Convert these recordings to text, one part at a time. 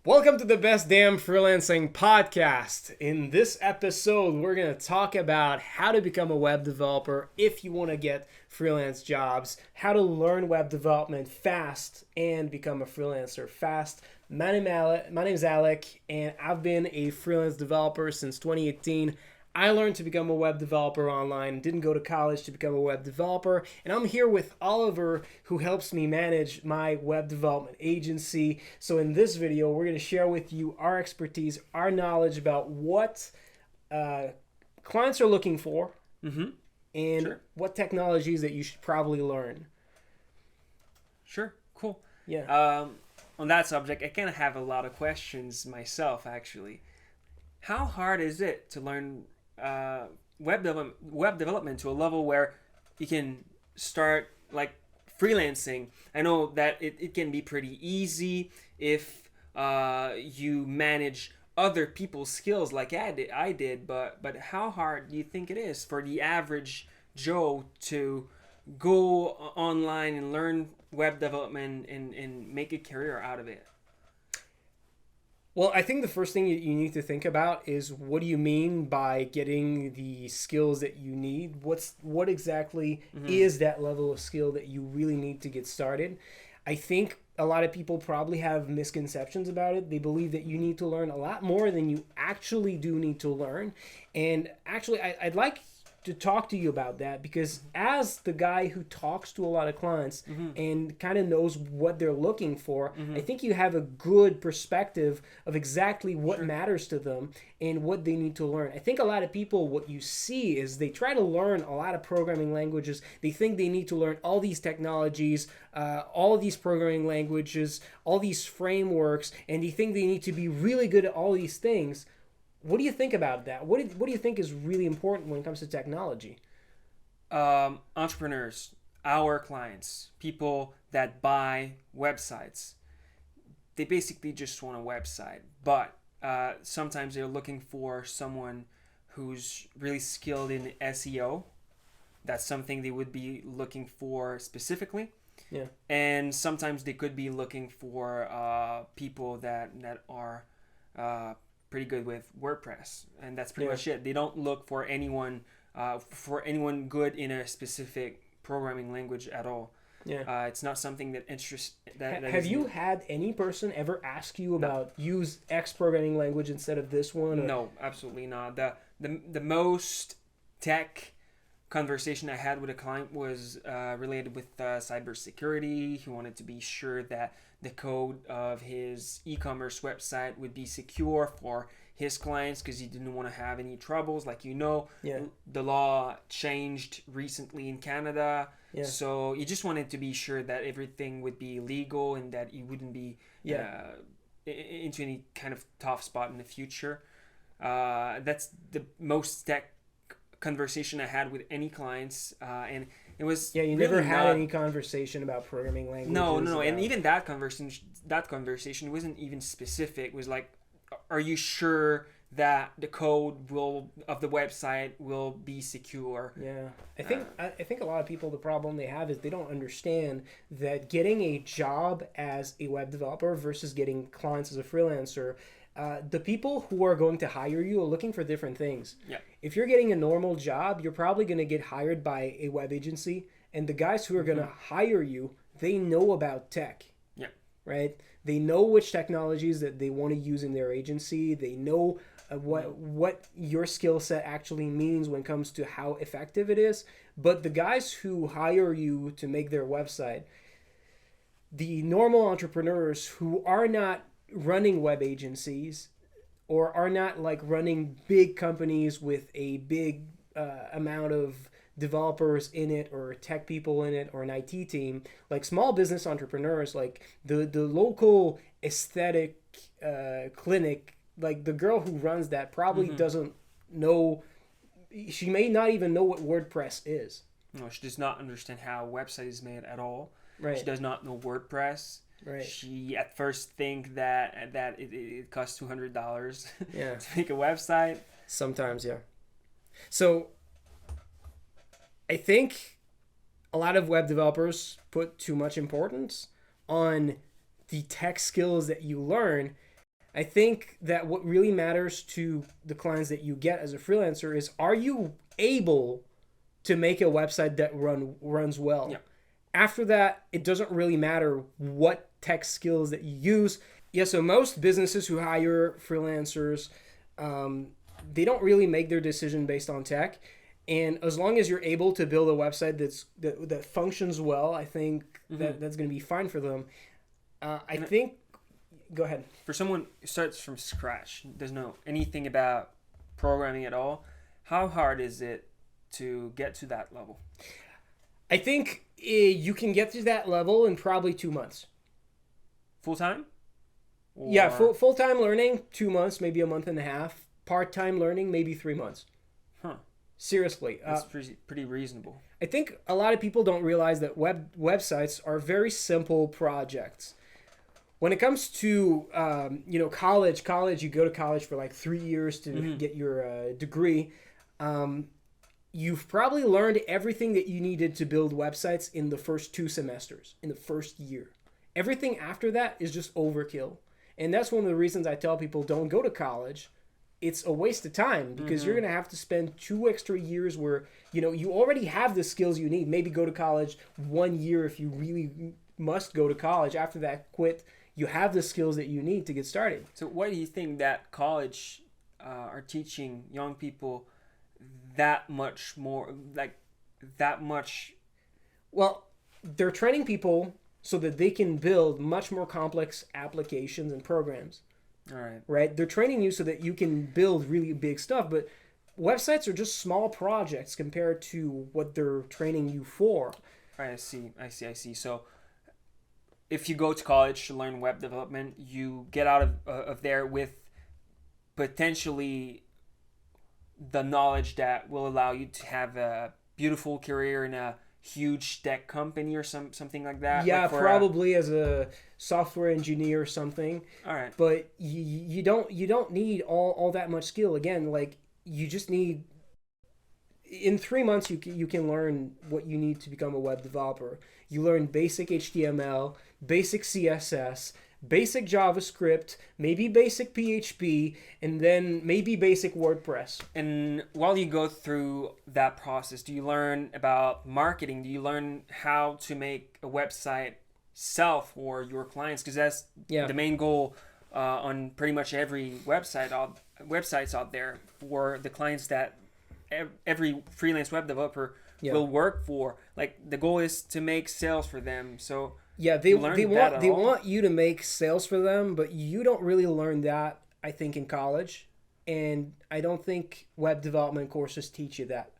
Welcome to the Best Damn Freelancing Podcast. In this episode, we're going to talk about how to become a web developer if you want to get freelance jobs, how to learn web development fast and become a freelancer fast. My name is Alec, and I've been a freelance developer since 2018. I learned to become a web developer online, didn't go to college to become a web developer, and I'm here with Oliver, who helps me manage my web development agency. So in this video, we're going to share with you our expertise, our knowledge about what clients are looking for, and what technologies that you should probably learn. Sure, cool. Yeah. On that subject, I kind of have a lot of questions myself, actually. How hard is it to learn web development to a level where you can start like freelancing? I know that it can be pretty easy if you manage other people's skills like I did, but how hard do you think it is for the average Joe to go online and learn web development and make a career out of it? Well, I think the first thing you need to think about is, what do you mean by getting the skills that you need? What exactly is that level of skill that you really need to get started? I think a lot of people probably have misconceptions about it. They believe that you need to learn a lot more than you actually do need to learn. And actually, I'd like to talk to you about that, because as the guy who talks to a lot of clients and kind of knows what they're looking for, I think you have a good perspective of exactly what matters to them and what they need to learn. I think a lot of people, what you see is they try to learn a lot of programming languages. They think they need to learn all these technologies, all these programming languages, all these frameworks, and they think they need to be really good at all these things. What do you think about that? What do you think is really important when it comes to technology? Entrepreneurs, our clients, people that buy websites, they basically just want a website. But sometimes they're looking for someone who's really skilled in SEO. That's something they would be looking for specifically. Yeah. And sometimes they could be looking for people that are pretty good with WordPress, and that's pretty much it. They don't look for anyone good in a specific programming language at all. Yeah. It's not something that interests. Have you had any person ever ask you about use X programming language instead of this one? Or? No, absolutely not. The most tech conversation I had with a client was related with cybersecurity. He wanted to be sure that the code of his e-commerce website would be secure for his clients, because he didn't want to have any troubles. Like, the law changed recently in Canada. Yeah. So he just wanted to be sure that everything would be legal and that he wouldn't be into any kind of tough spot in the future. That's the most tech conversation I had with any clients, and it was you really never had any conversation about programming languages. No, and even that conversation wasn't even specific. It was like, are you sure that the code of the website will be secure? Yeah, I think a lot of people, the problem they have is they don't understand that getting a job as a web developer versus getting clients as a freelancer, the people who are going to hire you are looking for different things. Yeah. If you're getting a normal job, you're probably going to get hired by a web agency, and the guys who are going to hire you, they know about tech. Yeah. Right? They know which technologies that they want to use in their agency. They know what your skill set actually means when it comes to how effective it is. But the guys who hire you to make their website, the normal entrepreneurs who are not running web agencies or are not like running big companies with a big amount of developers in it or tech people in it or an IT team, like small business entrepreneurs, like the local aesthetic clinic, like the girl who runs that probably doesn't know, she may not even know what WordPress is. No, she does not understand how a website is made at all. Right. She does not know WordPress. Right. She at first think that it costs $200 to make a website. Sometimes, yeah. So I think a lot of web developers put too much importance on the tech skills that you learn I think that what really matters to the clients that you get as a freelancer is, are you able to make a website that runs well? Yeah. After that, it doesn't really matter what tech skills that you use. Yeah, so most businesses who hire freelancers, they don't really make their decision based on tech. And as long as you're able to build a website that functions well, I think that's going to be fine for them. I think... Go ahead. For someone who starts from scratch, doesn't know anything about programming at all, how hard is it to get to that level? I think you can get to that level in probably 2 months. Full-time? Yeah, full-time learning, 2 months, maybe a month and a half. Part-time learning, maybe 3 months. Huh. Seriously. That's pretty reasonable. I think a lot of people don't realize that websites are very simple projects. When it comes to college, you go to college for like 3 years to get your degree. You've probably learned everything that you needed to build websites in the first 2 semesters, in the first year. Everything after that is just overkill. And that's one of the reasons I tell people, don't go to college. It's a waste of time, because you're going to have to spend 2 extra years where, you already have the skills you need. Maybe go to college 1 year if you really must go to college. After that, quit. You have the skills that you need to get started. So why do you think that college are teaching young people that much more, like that much? Well, they're training people so that they can build much more complex applications and programs. All right. Right? They're training you so that you can build really big stuff, but websites are just small projects compared to what they're training you for. Right, I see. So if you go to college to learn web development, you get out of there with potentially the knowledge that will allow you to have a beautiful career in a huge tech company or something like that. Yeah, like probably as a software engineer or something. All right. But you don't need all that much skill. Again, like, you just need, in 3 months you can learn what you need to become a web developer. You learn basic HTML, basic CSS, basic JavaScript, maybe basic PHP, and then maybe basic WordPress. And while you go through that process, do you learn about marketing? Do you learn how to make a website sell for your clients? Because that's the main goal on pretty much every websites out there for the clients that every freelance web developer will work for. Like, the goal is to make sales for them. So yeah, they want you to make sales for them, but you don't really learn that, I think, in college. And I don't think web development courses teach you that.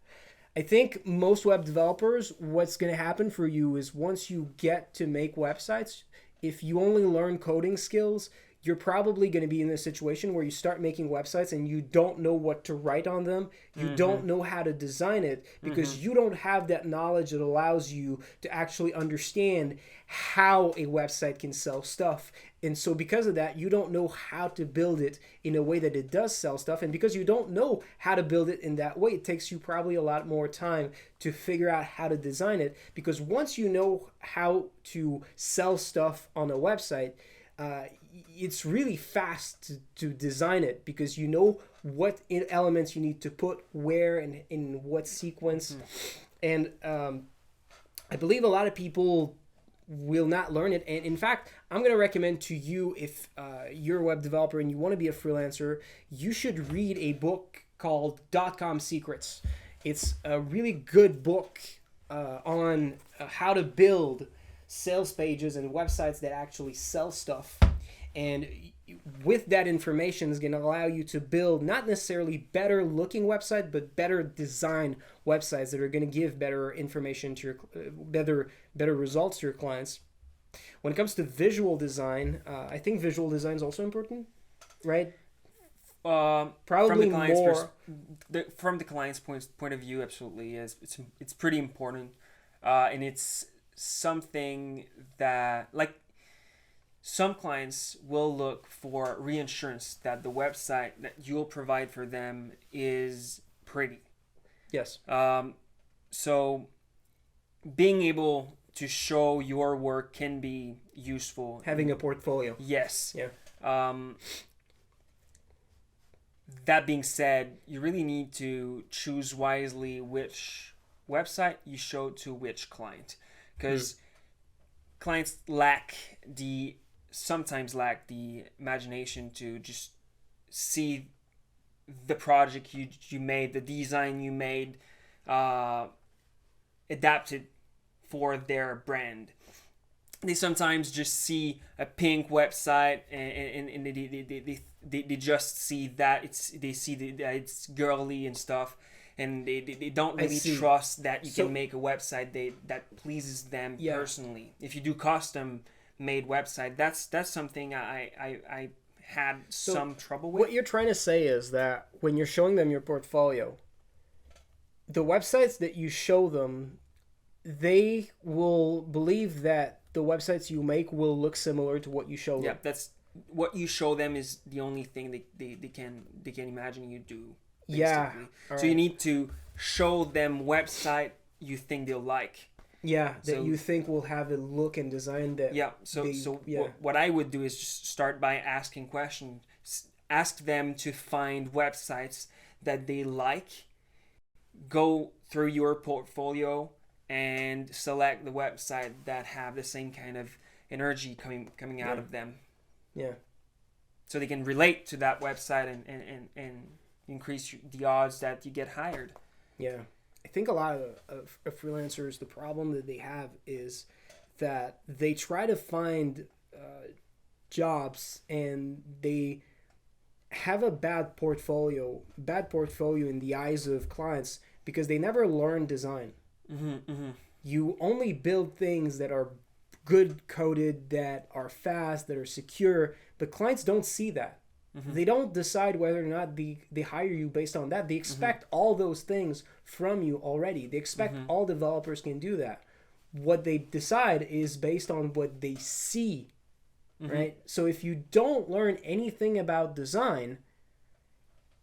I think most web developers, what's going to happen for you is, once you get to make websites, if you only learn coding skills, you're probably going to be in a situation where you start making websites and you don't know what to write on them. You don't know how to design it, because you don't have that knowledge that allows you to actually understand how a website can sell stuff. And so because of that, you don't know how to build it in a way that it does sell stuff. And because you don't know how to build it in that way, it takes you probably a lot more time to figure out how to design it. Because once you know how to sell stuff on a website, it's really fast to design it, because you know what elements you need to put where and in what sequence. And I believe a lot of people will not learn it. And in fact, I'm going to recommend to you, if you're a web developer and you want to be a freelancer, you should read a book called .com Secrets. It's a really good book on how to build sales pages and websites that actually sell stuff. And with that information is going to allow you to build not necessarily better looking websites, but better design websites that are going to give better information to your better results to your clients. When it comes to visual design, I think visual design is also important, right? Probably more from the client's point of view. Absolutely, is it's pretty important, and it's something that, like, some clients will look for reassurance that the website that you'll provide for them is pretty. Yes. So being able to show your work can be useful. Having a portfolio. Yes. Yeah. that being said, you really need to choose wisely which website you show to which client, because clients sometimes lack the imagination to just see the project you made, the design you made, adapted for their brand. They sometimes just see a pink website and they just see that that it's girly and stuff, and they don't really trust that you can make a website that pleases them personally. If you do custom made website, that's something I had some trouble with. What you're trying to say is that when you're showing them your portfolio, the websites that you show them, they will believe that the websites you make will look similar to what you show them. Yeah, that's what you show them is the only thing they can imagine you do. Basically. Yeah. So you need to show them website you think they'll like. Yeah, that you think will have a look and design that. Yeah. What I would do is just start by asking questions. Ask them to find websites that they like. Go through your portfolio and select the website that have the same kind of energy coming out of them. Yeah. So they can relate to that website and increase the odds that you get hired. Yeah. I think a lot of freelancers, the problem that they have is that they try to find jobs and they have a bad portfolio in the eyes of clients because they never learn design. You only build things that are good coded, that are fast, that are secure, but clients don't see that. They don't decide whether or not they hire you based on that. They expect all those things from you already. They expect all developers can do that. What they decide is based on what they see, right? So if you don't learn anything about design,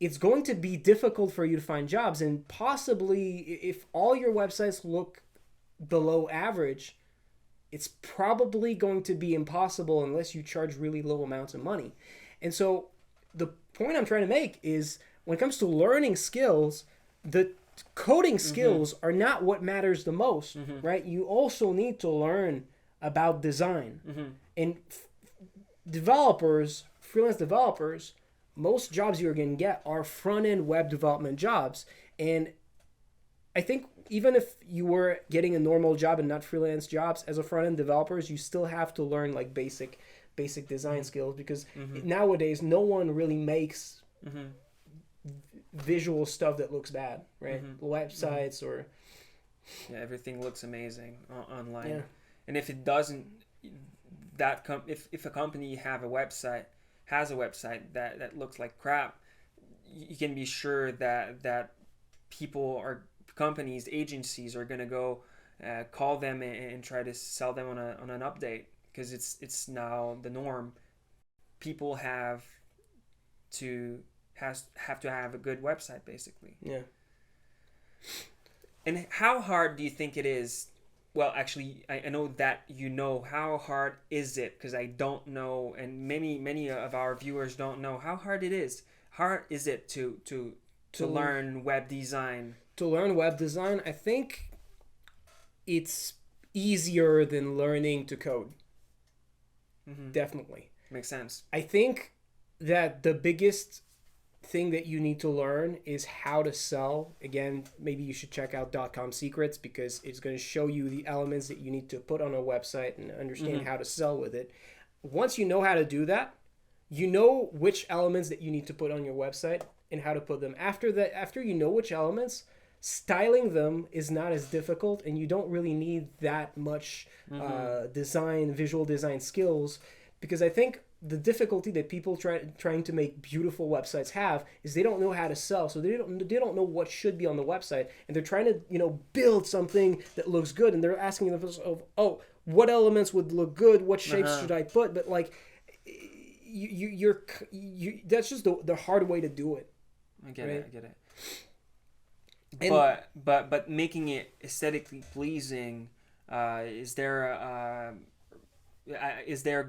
it's going to be difficult for you to find jobs, and possibly if all your websites look below average, it's probably going to be impossible unless you charge really low amounts of money. And so the point I'm trying to make is when it comes to learning skills, the coding skills are not what matters the most, right? You also need to learn about design. And developers, freelance developers, most jobs you're going to get are front-end web development jobs. And I think even if you were getting a normal job and not freelance jobs, as a front-end developers, you still have to learn like basic design skills, because nowadays no one really makes visual stuff that looks bad, right? Websites or... Yeah, everything looks amazing online. Yeah. And if it doesn't, if a company has a website that looks like crap, you can be sure that people or companies, agencies are going to go call them and try to sell them on an update, because it's now the norm. People have to have a good website, basically. Yeah. And how hard do you think it is? Well, actually, I know that you know. How hard is it? Because I don't know, and many of our viewers don't know how hard it is. Hard is it to learn web design? To learn web design, I think it's easier than learning to code. Definitely. Makes sense. I think that the biggest thing that you need to learn is how to sell. Again, maybe you should check out .com Secrets, because it's going to show you the elements that you need to put on a website and understand how to sell with it. Once you know how to do that, you know which elements that you need to put on your website and how to put them. After you know which elements, styling them is not as difficult, and you don't really need that much visual design skills, because I think the difficulty that people trying to make beautiful websites have is they don't know how to sell, so they don't know what should be on the website, and they're trying to build something that looks good, and they're asking themselves, oh, what elements would look good, what shapes should I put? But like, you're that's just the hard way to do it. I get it. But making it aesthetically pleasing, is there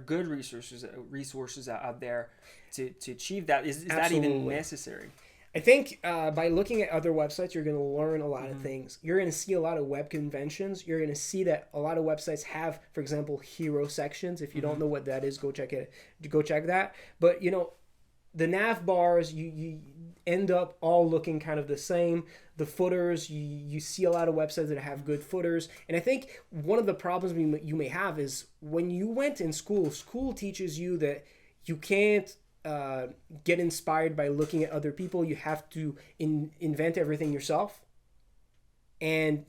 good resources out there? to achieve that? Is that Absolutely. even necessary? I think by looking at other websites, you're going to learn a lot of things. You're going to see a lot of web conventions. You're going to see that a lot of websites have, for example, hero sections. If you don't know what that is, go check it. Go check that. But the nav bars, you end up all looking kind of the same. The footers, you see a lot of websites that have good footers. And I think one of the problems you may have is when you went in school teaches you that you can't get inspired by looking at other people. You have to invent everything yourself. And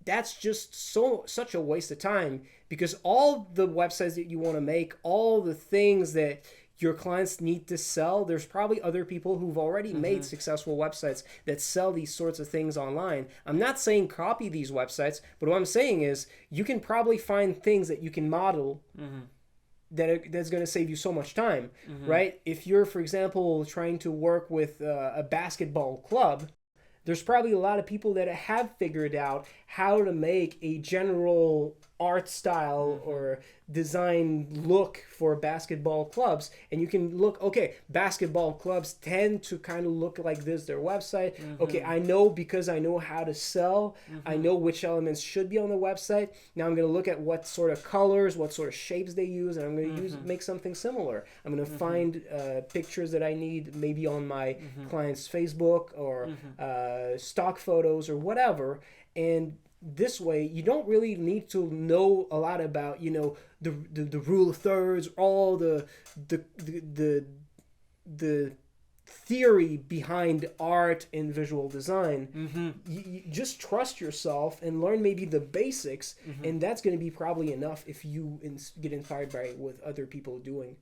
that's just such a waste of time, because all the websites that you want to make, all the things that your clients need to sell, there's probably other people who've already made successful websites that sell these sorts of things online. I'm not saying copy these websites, but what I'm saying is you can probably find things that you can model that's going to save you so much time, right? If you're, for example, trying to work with a basketball club, there's probably a lot of people that have figured out how to make a general art style or design look for basketball clubs. And you can look, okay, basketball clubs tend to kind of look like this, their website. Okay, I know, because I know how to sell, I know which elements should be on the website. Now I'm going to look at what sort of colors, what sort of shapes they use, and I'm going to make something similar. I'm going to find pictures that I need maybe on my client's Facebook or stock photos or whatever. And this way, you don't really need to know a lot about, the rule of thirds, all the theory behind art and visual design. You just trust yourself and learn maybe the basics, and that's going to be probably enough if you get inspired by what other people are doing.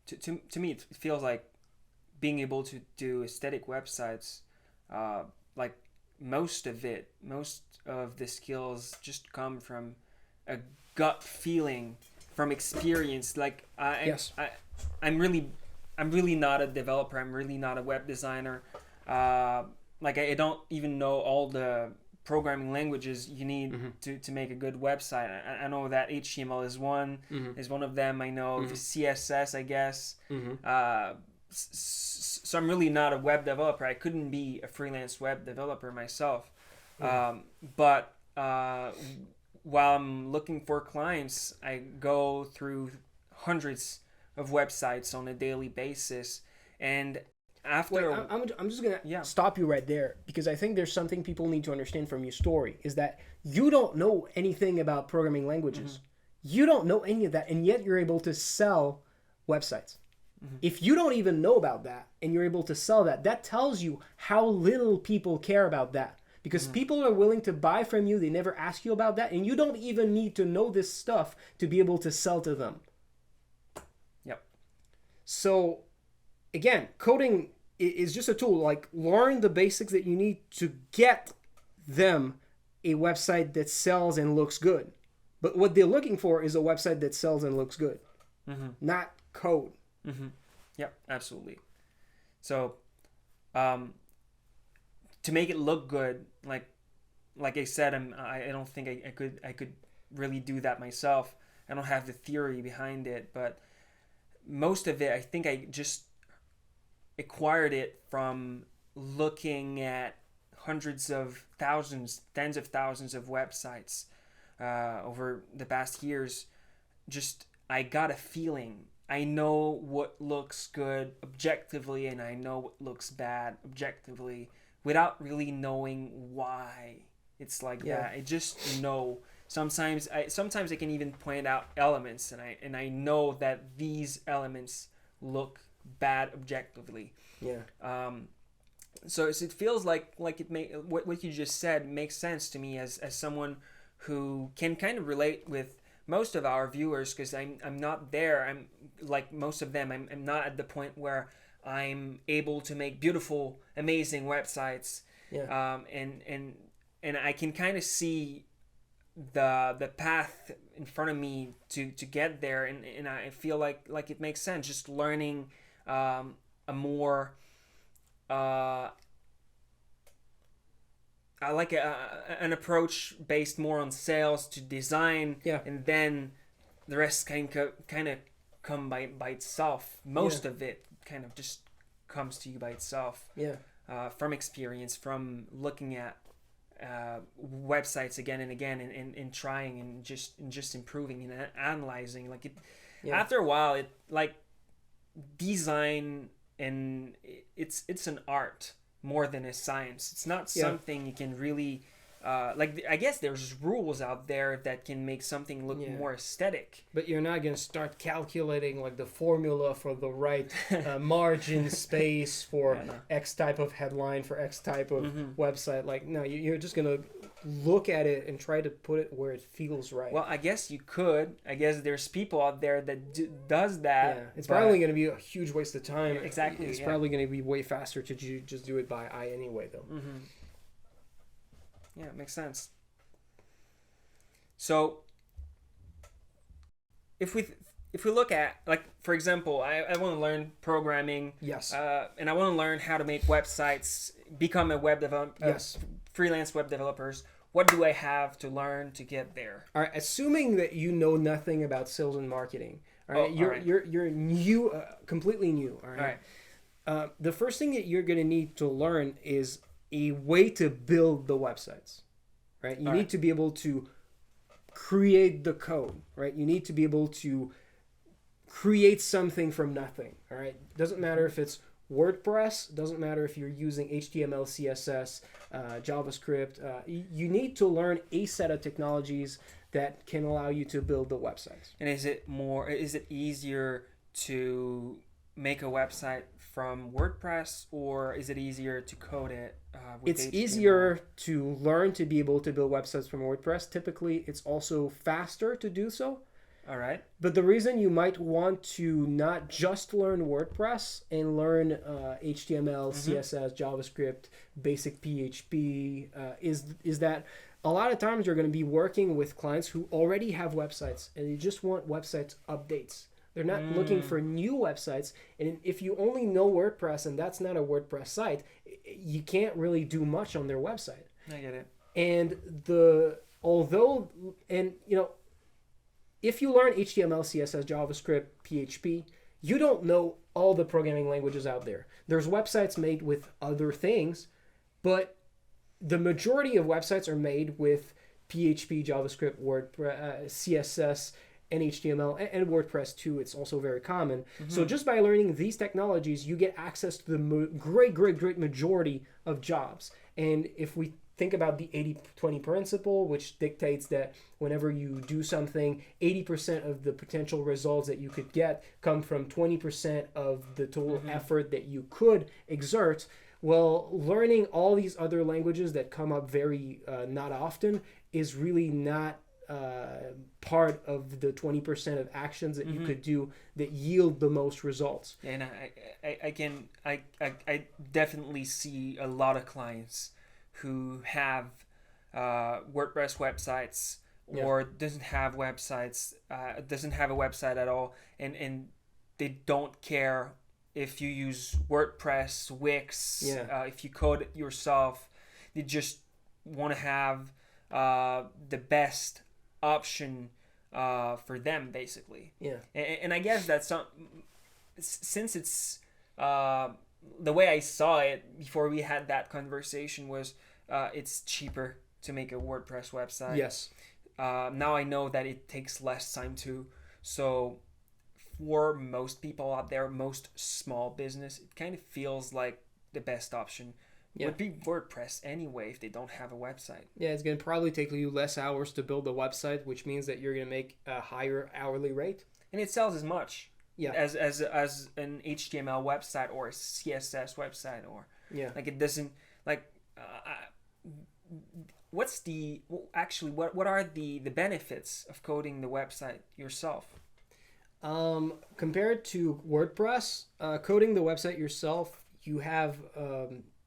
To me, it feels like being able to do aesthetic websites, like most of the skills just come from a gut feeling, from experience. Like I'm really not a developer. I'm really not a web designer. Like I don't even know all the programming languages you need to make a good website. I know that HTML is one of them. I know CSS, I guess. So I'm really not a web developer. I couldn't be a freelance web developer myself. But while I'm looking for clients, I go through hundreds of websites on a daily basis. And after... Wait, I'm just going to stop you right there, because I think there's something people need to understand from your story, is that you don't know anything about programming languages. You don't know any of that, and yet you're able to sell websites. If you don't even know about that and you're able to sell that, that tells you how little people care about that. Because people are willing to buy from you, they never ask you about that, and you don't even need to know this stuff to be able to sell to them. Yep. So, again, coding is just a tool. Like, learn the basics that you need to get them a website that sells and looks good. But what they're looking for is a website that sells and looks good, not code. Yep, absolutely. So, to make it look good, like I said, I don't think I could really do that myself. I don't have the theory behind it, but most of it, I think I just acquired it from looking at hundreds of thousands, tens of thousands of websites over the past years. Just, I got a feeling. I know what looks good objectively, and I know what looks bad objectively, without really knowing why it's like that. I just know. Sometimes I can even point out elements, and I know that these elements look bad objectively. So it feels like it what you just said makes sense to me as someone who can kind of relate with most of our viewers, because I'm not there. I'm like most of them. I'm not at the point where I'm able to make beautiful, amazing websites. And I can kind of see the path in front of me to get there, and I feel like it makes sense. Just learning a more I like an approach based more on sales to design, and then the rest kind of come by itself. Most of it kind of just comes to you by itself. Yeah. From experience, from looking at websites again and again, and trying and just improving and analyzing. Like it, after a while, it like design, and it's an art more than a science. It's not something you can really like. I guess there's rules out there that can make something look more aesthetic. But you're not gonna start calculating like the formula for the right margin space for X type of headline for X type of website. Like no, you're just gonna look at it and try to put it where it feels right. Well, I guess you could. I guess there's people out there that does that. Yeah, it's probably going to be a huge waste of time. Exactly. It's probably going to be way faster to just do it by eye anyway, though. Yeah, it makes sense. So, if we look at, like, for example, I want to learn programming. Yes. And I want to learn how to make websites, become a web developer. Yes. Freelance web developers. What do I have to learn to get there? All right. Assuming that you know nothing about sales and marketing. All right. You're new, completely new. All right. All right. The first thing that you're going to need to learn is a way to build the websites. Right. You need to be able to create the code. Right. You need to be able to create something from nothing. All right. Doesn't matter if it's WordPress, doesn't matter if you're using HTML, CSS, JavaScript. You need to learn a set of technologies that can allow you to build the websites. And is it easier to make a website from WordPress, or is it easier to code it with It's HTML? easier to learn to be able to build websites from WordPress. Typically, it's also faster to do so. All right. But the reason you might want to not just learn WordPress and learn HTML, CSS, JavaScript, basic PHP is that a lot of times you're going to be working with clients who already have websites and they just want website updates. They're not looking for new websites. And if you only know WordPress and that's not a WordPress site, you can't really do much on their website. I get it. And if you learn HTML, CSS, JavaScript, PHP, you don't know all the programming languages out there. There's websites made with other things, but the majority of websites are made with PHP, JavaScript, WordPress, CSS, and HTML, and WordPress too. It's also very common. So just by learning these technologies, you get access to the great majority of jobs. And if we think about the 80-20 principle, which dictates that whenever you do something, 80% of the potential results that you could get come from 20% of the total effort that you could exert. Well, learning all these other languages that come up very not often is really not part of the 20% of actions that you could do that yield the most results. And I definitely see a lot of clients who have WordPress websites or doesn't have websites, doesn't have a website at all, and they don't care if you use WordPress, Wix, if you code it yourself. They just want to have the best option for them, basically. And I guess that's since it's the way I saw it before we had that conversation was it's cheaper to make a WordPress website. Yes. Now I know that it takes less time too. So for most people out there, most small business, it kind of feels like the best option would be WordPress anyway if they don't have a website. Yeah, it's going to probably take you less hours to build a website, which means that you're going to make a higher hourly rate. And it sells as much as an HTML website or a CSS website, or like it doesn't like what are the benefits of coding the website yourself? Compared to WordPress, coding the website yourself, you have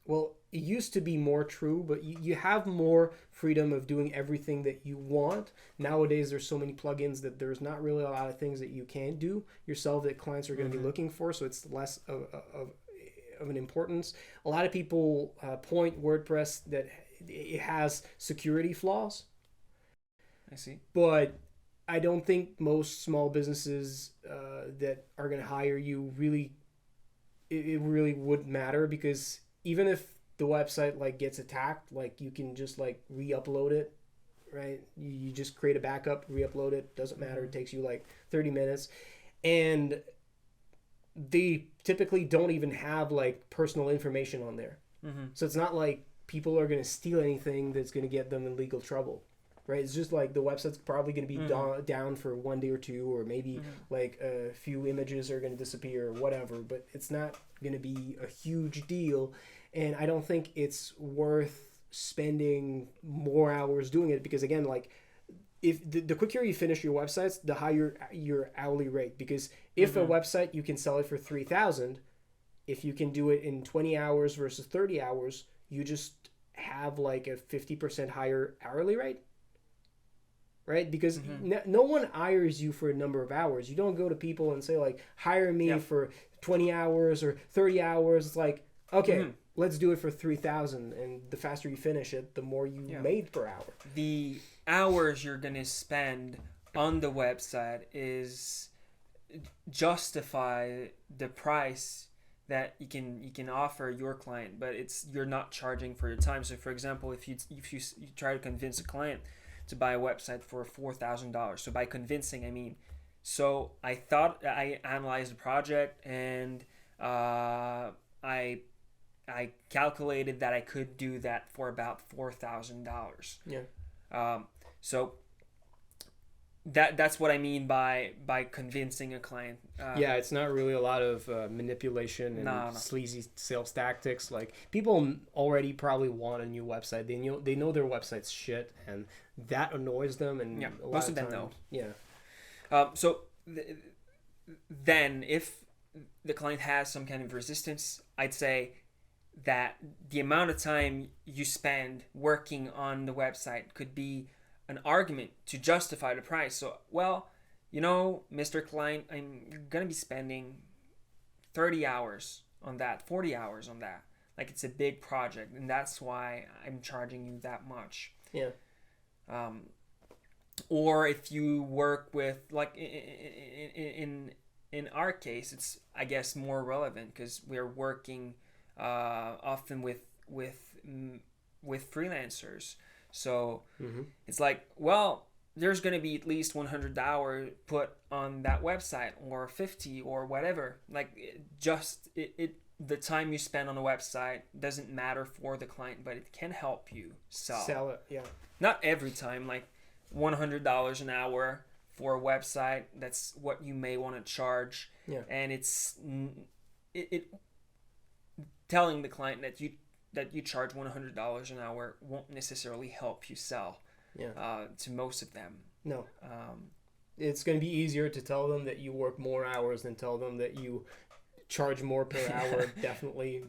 it used to be more true, but you have more freedom of doing everything that you want. Nowadays, there's so many plugins that there's not really a lot of things that you can do yourself that clients are going to be looking for, so it's less of an importance. A lot of people point WordPress that it has security flaws. I see. But I don't think most small businesses that are going to hire you really it really would matter, because even if the website like gets attacked, like you can just like re-upload it, right? You just create a backup, re-upload it, doesn't matter. It takes you like 30 minutes. And they typically don't even have like personal information on there. So it's not like people are going to steal anything that's going to get them in legal trouble, right? It's just like the website's probably going to be down for 1 day or 2, or maybe like a few images are going to disappear or whatever, but it's not going to be a huge deal. And I don't think it's worth spending more hours doing it, because again, like if the quicker you finish your websites, the higher your hourly rate. Because if a website, you can sell it for 3,000, if you can do it in 20 hours versus 30 hours, you just have like a 50% higher hourly rate, right? Because no one hires you for a number of hours. You don't go to people and say like, hire me for 20 hours or 30 hours. It's like, okay, let's do it for 3,000. And the faster you finish it, the more you made per hour. The hours you're going to spend on the website is justify the price that you can offer your client, but you're not charging for your time. So for example, if you try to convince a client to buy a website for $4,000, so by convincing I mean, so I analyzed the project, and I calculated that I could do that for about $4,000. So that's what I mean by convincing a client. It's not really a lot of manipulation and sleazy sales tactics. Like, people already probably want a new website. They know their website's shit, and that annoys them. And most of them know. Then if the client has some kind of resistance, I'd say that the amount of time you spend working on the website could be an argument to justify the price. So, well, Mr. Client, I'm going to be spending 30 hours on that, 40 hours on that. Like, it's a big project, and that's why I'm charging you that much. Or if you work with, like, in our case, it's, I guess, more relevant because we're working often with freelancers. So it's like, well, there's going to be at least $100 put on that website, or 50 or whatever. Like, the time you spend on a website doesn't matter for the client, but it can help you sell it. Not every time, like $100 an hour for a website, that's what you may want to charge. And it's telling the client that you charge $100 an hour won't necessarily help you sell to most of them. No. It's going to be easier to tell them that you work more hours than tell them that you charge more per hour, definitely,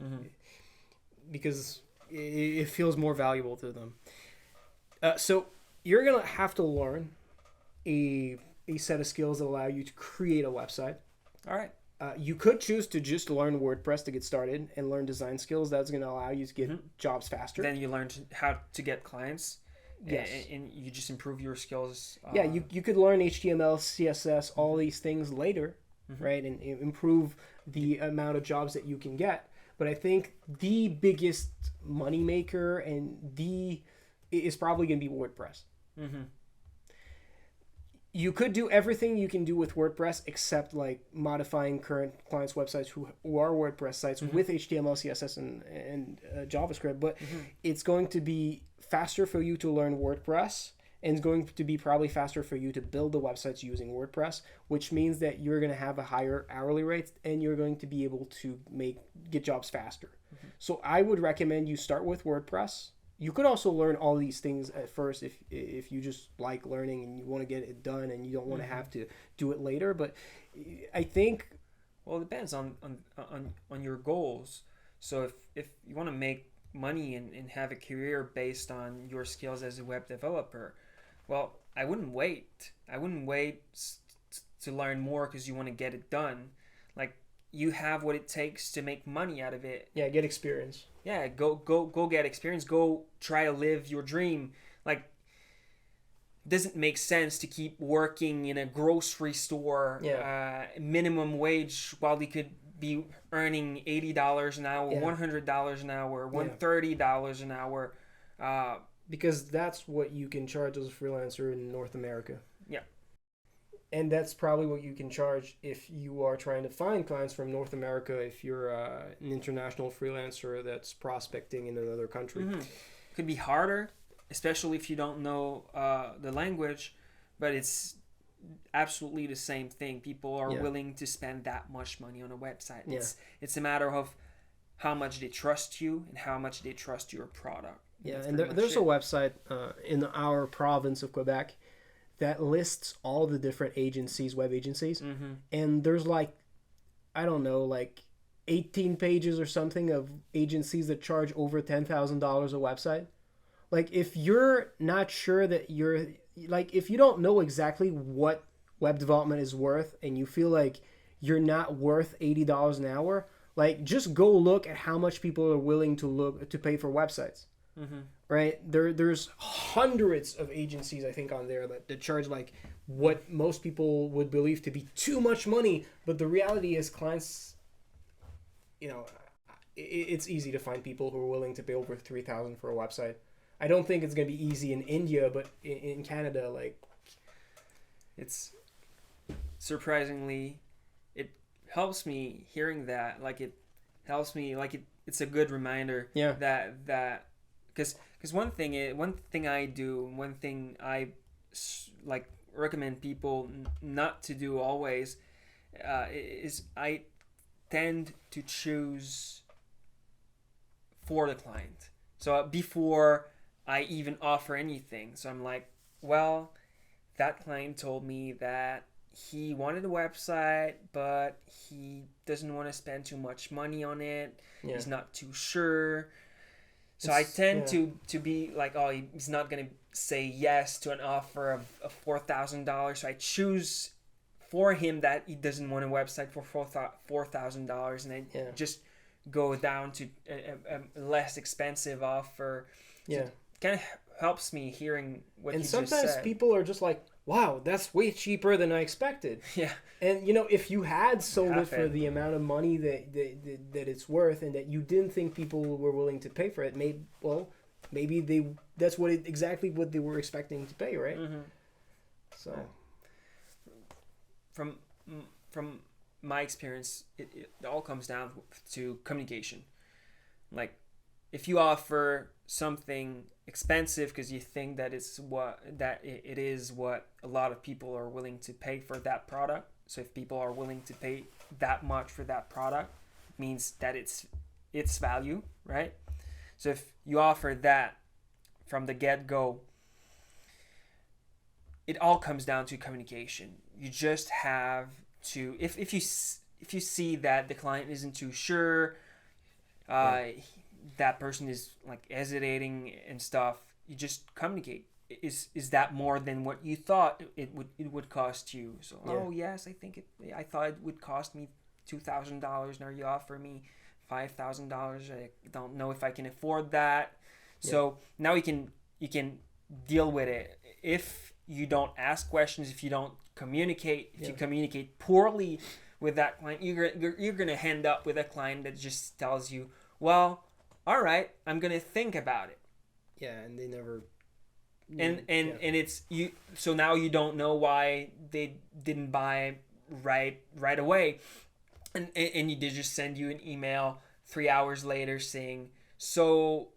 because it feels more valuable to them. So you're going to have to learn a set of skills that allow you to create a website. All right. You could choose to just learn WordPress to get started and learn design skills. That's going to allow you to get jobs faster. Then you learn how to get clients. Yes. And you just improve your skills. You could learn HTML, CSS, all these things later, right? And improve the amount of jobs that you can get. But I think the biggest moneymaker is probably going to be WordPress. You could do everything you can do with WordPress except like modifying current clients' websites who are WordPress sites with HTML, CSS, and JavaScript. But it's going to be faster for you to learn WordPress, and it's going to be probably faster for you to build the websites using WordPress, which means that you're going to have a higher hourly rate and you're going to be able to get jobs faster. So I would recommend you start with WordPress. You could also learn all these things at first if you just like learning and you want to get it done and you don't want to have to do it later. But I think, well, it depends on your goals. So if you want to make money and have a career based on your skills as a web developer, well, I wouldn't wait. To learn more because you want to get it done. Like, you have what it takes to make money out of it. Yeah, get experience. Yeah, go get experience. Go try to live your dream. Like, it doesn't make sense to keep working in a grocery store minimum wage while you could be earning $80 an hour, Yeah. $100 an hour, $130 an hour. Because that's what you can charge as a freelancer in North America. Yeah. And that's probably what you can charge if you are trying to find clients from North America, if you're an international freelancer that's prospecting in another country. Could be harder, especially if you don't know the language, but it's absolutely the same thing. People are willing to spend that much money on a website. It's a matter of how much they trust you and how much they trust your product. Yeah, and there's a website in our province of Quebec that lists all the different agencies, web agencies, and there's like, I don't know, like 18 pages or something of agencies that charge over $10,000 a website. Like, if you're not sure that you're, like, if you don't know exactly what web development is worth and you feel like you're not worth $80 an hour, like, just go look at how much people are willing to pay for websites. Right? There's hundreds of agencies, I think, on there that charge like what most people would believe to be too much money, but the reality is clients, it's easy to find people who are willing to pay over $3,000 for a website. I don't think it's going to be easy in India, but in Canada, like, it's surprisingly, it helps me hearing that. Like, it helps me, like, it's a good reminder that because one thing I do, one thing I like recommend people not to do always is I tend to choose for the client. So before I even offer anything, so I'm like, well, that client told me that he wanted a website, but he doesn't want to spend too much money on it. He's not too sure. So I tend to be like, oh, he's not going to say yes to an offer of $4,000. So I choose for him that he doesn't want a website for $4,000, and I just go down to a less expensive offer. So it kind of helps me hearing what you just said. And sometimes people are just like, wow, that's way cheaper than I expected. Yeah. And, if you had sold it for the amount of money that it's worth and that you didn't think people were willing to pay for it, maybe that's exactly what they were expecting to pay, right? So, from my experience, it all comes down to communication. Like, if you offer something expensive because you think that it is what a lot of people are willing to pay for that product. So if people are willing to pay that much for that product, it means that it's value, right? So if you offer that from the get-go, it all comes down to communication. You just have to, if you see that the client isn't too sure, that person is like hesitating and stuff, you just communicate. Is that more than what you thought it would cost you? So oh yes, I thought it would cost me $2,000. Now you offer me $5,000. I don't know if I can afford that. So now you can deal with it. If you don't ask questions, if you don't communicate, if you communicate poorly with that client, you're gonna end up with a client that just tells you, well, all right, I'm gonna think about it. Yeah, and they never. And it's you. So now you don't know why they didn't buy right away, and they just send you an email 3 hours later saying, so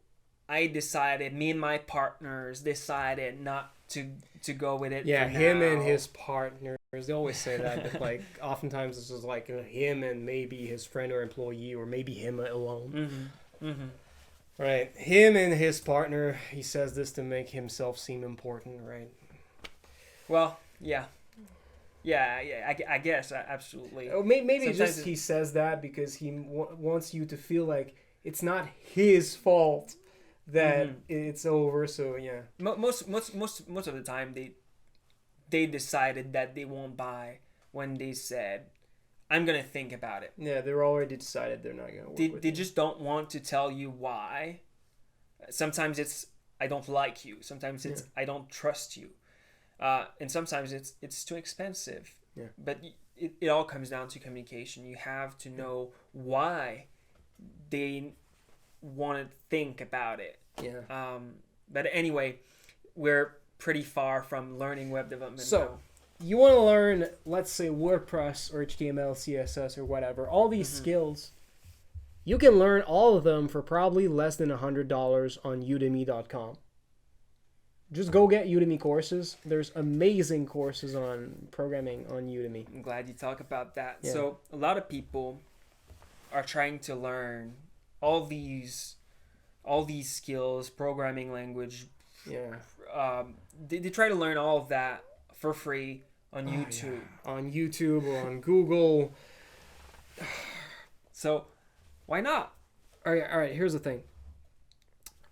me and my partners decided not to go with it. Yeah, him and his partners. They always say that, but like oftentimes this is like him and maybe his friend or employee, or maybe him alone. Right, him and his partner. He says this to make himself seem important, right? Well, yeah. I guess absolutely. Oh, maybe just he saes that because he wants you to feel like it's not his fault that it's over. So yeah. Most of the time they decided that they won't buy when they said, I'm gonna think about it. Yeah, they're already decided they're not gonna work with They just don't want to tell you why. Sometimes it's I don't like you. Sometimes it's I don't trust you. And sometimes it's too expensive. Yeah. But it all comes down to communication. You have to know why they want to think about it. Yeah. But anyway, we're pretty far from learning web development So, now. you want to learn, let's say, WordPress or HTML, CSS, or whatever, all these skills. You can learn all of them for probably less than $100 on udemy.com. Just go get Udemy courses. There's amazing courses on programming on Udemy. I'm glad you talk about that. Yeah. So a lot of people are trying to learn all these skills, programming language. Yeah. They try to learn all of that for free on YouTube. Yeah. On YouTube or on Google. So why not? All right. Here's the thing.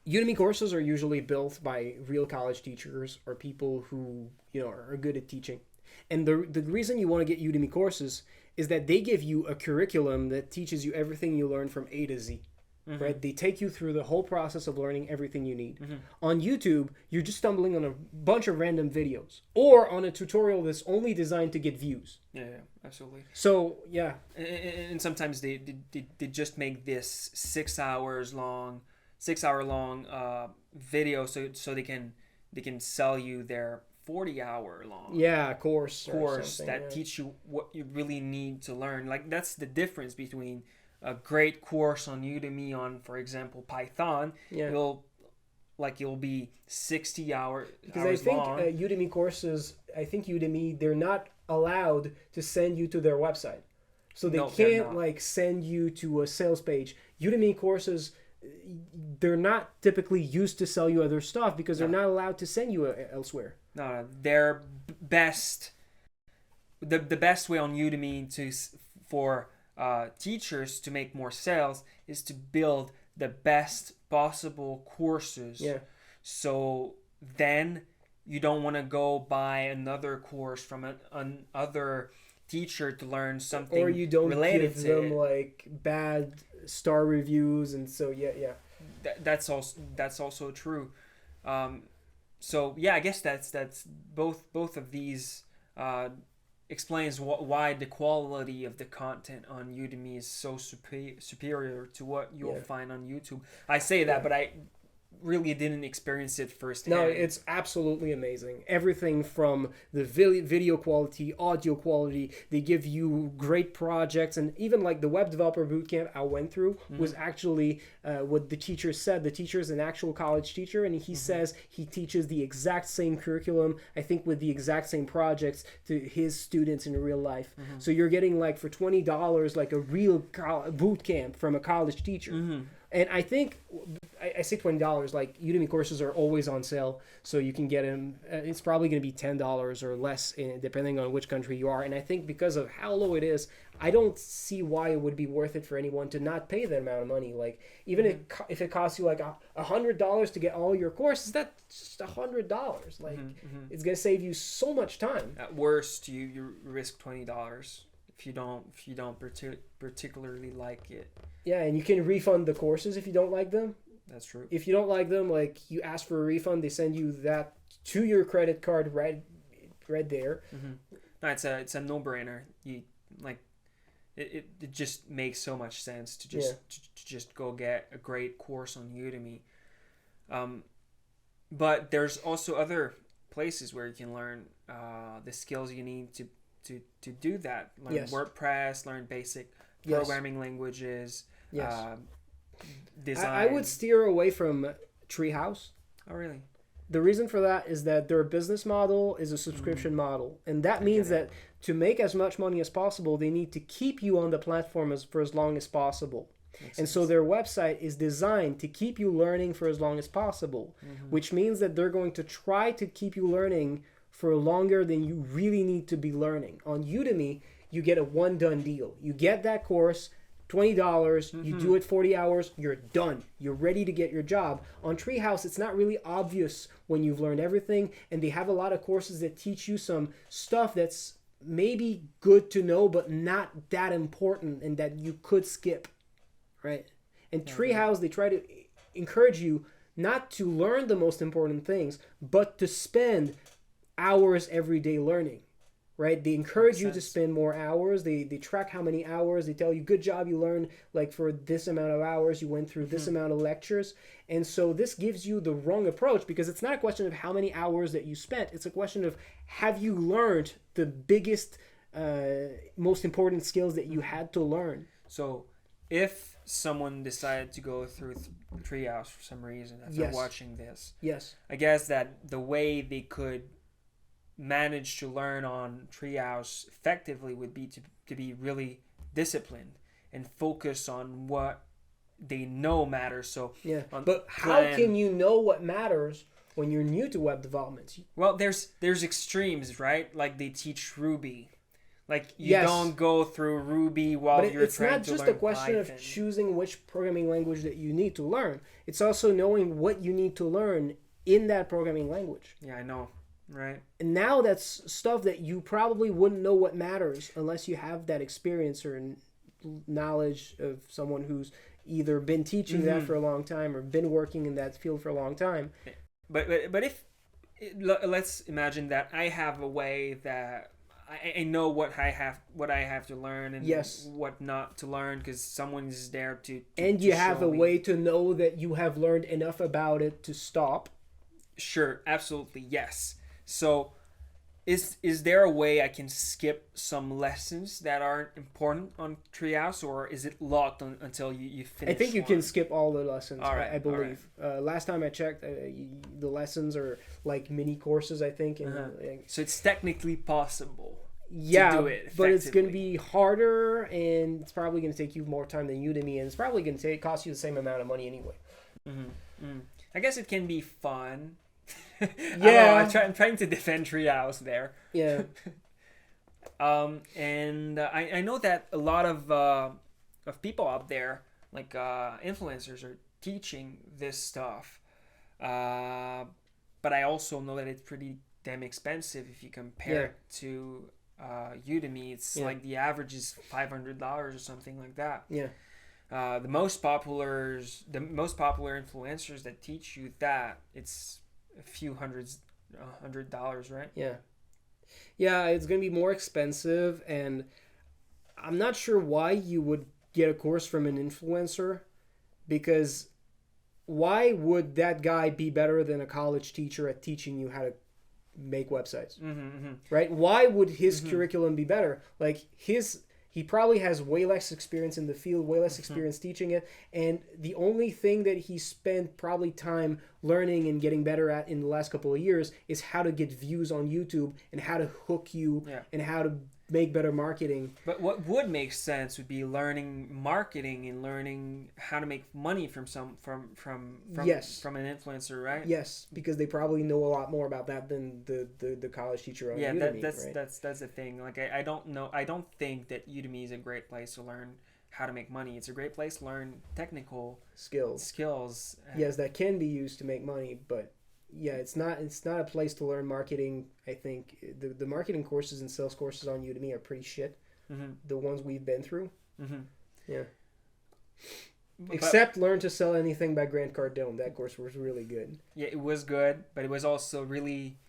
Udemy courses are usually built by real college teachers or people who, are good at teaching. And the reason you want to get Udemy courses is that they give you a curriculum that teaches you everything you learn from A to Z. Right? They take you through the whole process of learning everything you need. On YouTube, you're just stumbling on a bunch of random videos or on a tutorial that's only designed to get views. Yeah, absolutely. So, yeah. And sometimes they just make this 6 hour long video so they can sell you their 40-hour long course that teach you what you really need to learn. Like, that's the difference between a great course on Udemy on, for example, Python. It'll be 60 hours because I think long. Udemy courses, they're not allowed to send you to their website, so they can't send you to a sales page. Udemy courses, they're not typically used to sell you other stuff because they're not allowed to send you elsewhere. No, their best, the best way on Udemy for teachers to make more sales is to build the best possible courses. Yeah. So then you don't want to go buy another course from another teacher to learn something or you don't related give to them like bad star reviews, and so that's also true. So yeah, I guess that's both of these explains why the quality of the content on Udemy is so superior to what you'll find on YouTube. I say that, but I really didn't experience it firsthand. No, it's absolutely amazing. Everything from the video quality, audio quality, they give you great projects, and even like the web developer bootcamp I went through was actually what the teacher said. The teacher is an actual college teacher, and he says he teaches the exact same curriculum, I think with the exact same projects, to his students in real life. So you're getting like for $20 like a real bootcamp from a college teacher. And I think, I say $20, like Udemy courses are always on sale, so you can get them. It's probably going to be $10 or less, depending on which country you are. And I think because of how low it is, I don't see why it would be worth it for anyone to not pay that amount of money. Like, even if it costs you like $100 to get all your courses, that's just $100. Like, it's going to save you so much time. At worst, you risk $20 if you don't particularly like it. Yeah, and you can refund the courses if you don't like them. That's true. If you don't like them, like, you ask for a refund, they send you that to your credit card right there. No, it's a no-brainer. You like it just makes so much sense to just go get a great course on Udemy. But there's also other places where you can learn the skills you need to do that. Learn WordPress, learn basic programming languages. Design. I would steer away from Treehouse. Oh, really? The reason for that is that their business model is a subscription model. And that means that to make as much money as possible, they need to keep you on the platform for as long as possible. So their website is designed to keep you learning for as long as possible, which means that they're going to try to keep you learning for longer than you really need to be learning. On Udemy, you get a one-done deal. You get that course, $20, you do it 40 hours, you're done. You're ready to get your job. On Treehouse, it's not really obvious when you've learned everything, and they have a lot of courses that teach you some stuff that's maybe good to know, but not that important and that you could skip, right? And Treehouse, they try to encourage you not to learn the most important things, but to spend hours every day learning. right? They encourage Makes you to sense. spend more hours. They track how many hours. They tell you, good job, you learned like for this amount of hours, you went through this amount of lectures. And so this gives you the wrong approach because it's not a question of how many hours that you spent. It's a question of have you learned the biggest, most important skills that you had to learn. So, if someone decided to go through Treehouse for some reason after Yes. watching this, Yes. I guess that the way they could manage to learn on Treehouse effectively would be to be really disciplined and focus on what they know matters. So, Yeah. on But how plan- can you know what matters when you're new to web development? Well, there's extremes, right? Like they teach Ruby. Like you Yes. don't go through Ruby while But you're it's trying not to just learn a question Python. of choosing which programming language that you need to learn. It's also knowing what you need to learn in that programming language. Yeah, I know, right? And now that's stuff that you probably wouldn't know what matters unless you have that experience or knowledge of someone who's either been teaching that for a long time or been working in that field for a long time. But if let's imagine that I have a way that I know what I have to learn and Yes. what not to learn because someone is there to And to you have show a me. way to know that you have learned enough about it to stop. Sure, absolutely, yes. So, is there a way I can skip some lessons that aren't important on Treehouse, or is it locked until you finish? I think you one? can skip all the lessons. All right, I believe. Last time I checked, the lessons are like mini courses. I think. And, So it's technically possible. yeah, do it but it's going to effectively. be harder, and it's probably going to take you more time than Udemy, and it's probably going to cost you the same amount of money anyway. I guess it can be fun. Yeah. I'm trying to defend Treehouse there. Yeah. And I know that a lot of people out there, like influencers, are teaching this stuff. But I also know that it's pretty damn expensive if you compare it to Udemy. It's like the average is $500 or something like that. Yeah. The most popular influencers that teach you that, it's a few $100, right? Yeah. Yeah, it's going to be more expensive, and I'm not sure why you would get a course from an influencer, because why would that guy be better than a college teacher at teaching you how to make websites? Right? Why would his curriculum be better? Like he probably has way less experience in the field, way less experience teaching it, and the only thing that he spent probably time learning and getting better at in the last couple of years is how to get views on YouTube and how to hook you and how to make better marketing. But what would make sense would be learning marketing and learning how to make money from an influencer, right? Yes, because they probably know a lot more about that than the college teacher on Udemy, right? that's the thing. Like I don't think that Udemy is a great place to learn how to make money. It's a great place to learn technical skills. Yes, that can be used to make money, but yeah, it's not a place to learn marketing. I think the marketing courses and sales courses on Udemy are pretty shit. The ones we've been through. Yeah. Except Learn to Sell Anything by Grant Cardone. That course was really good. Yeah, it was good, but it was also really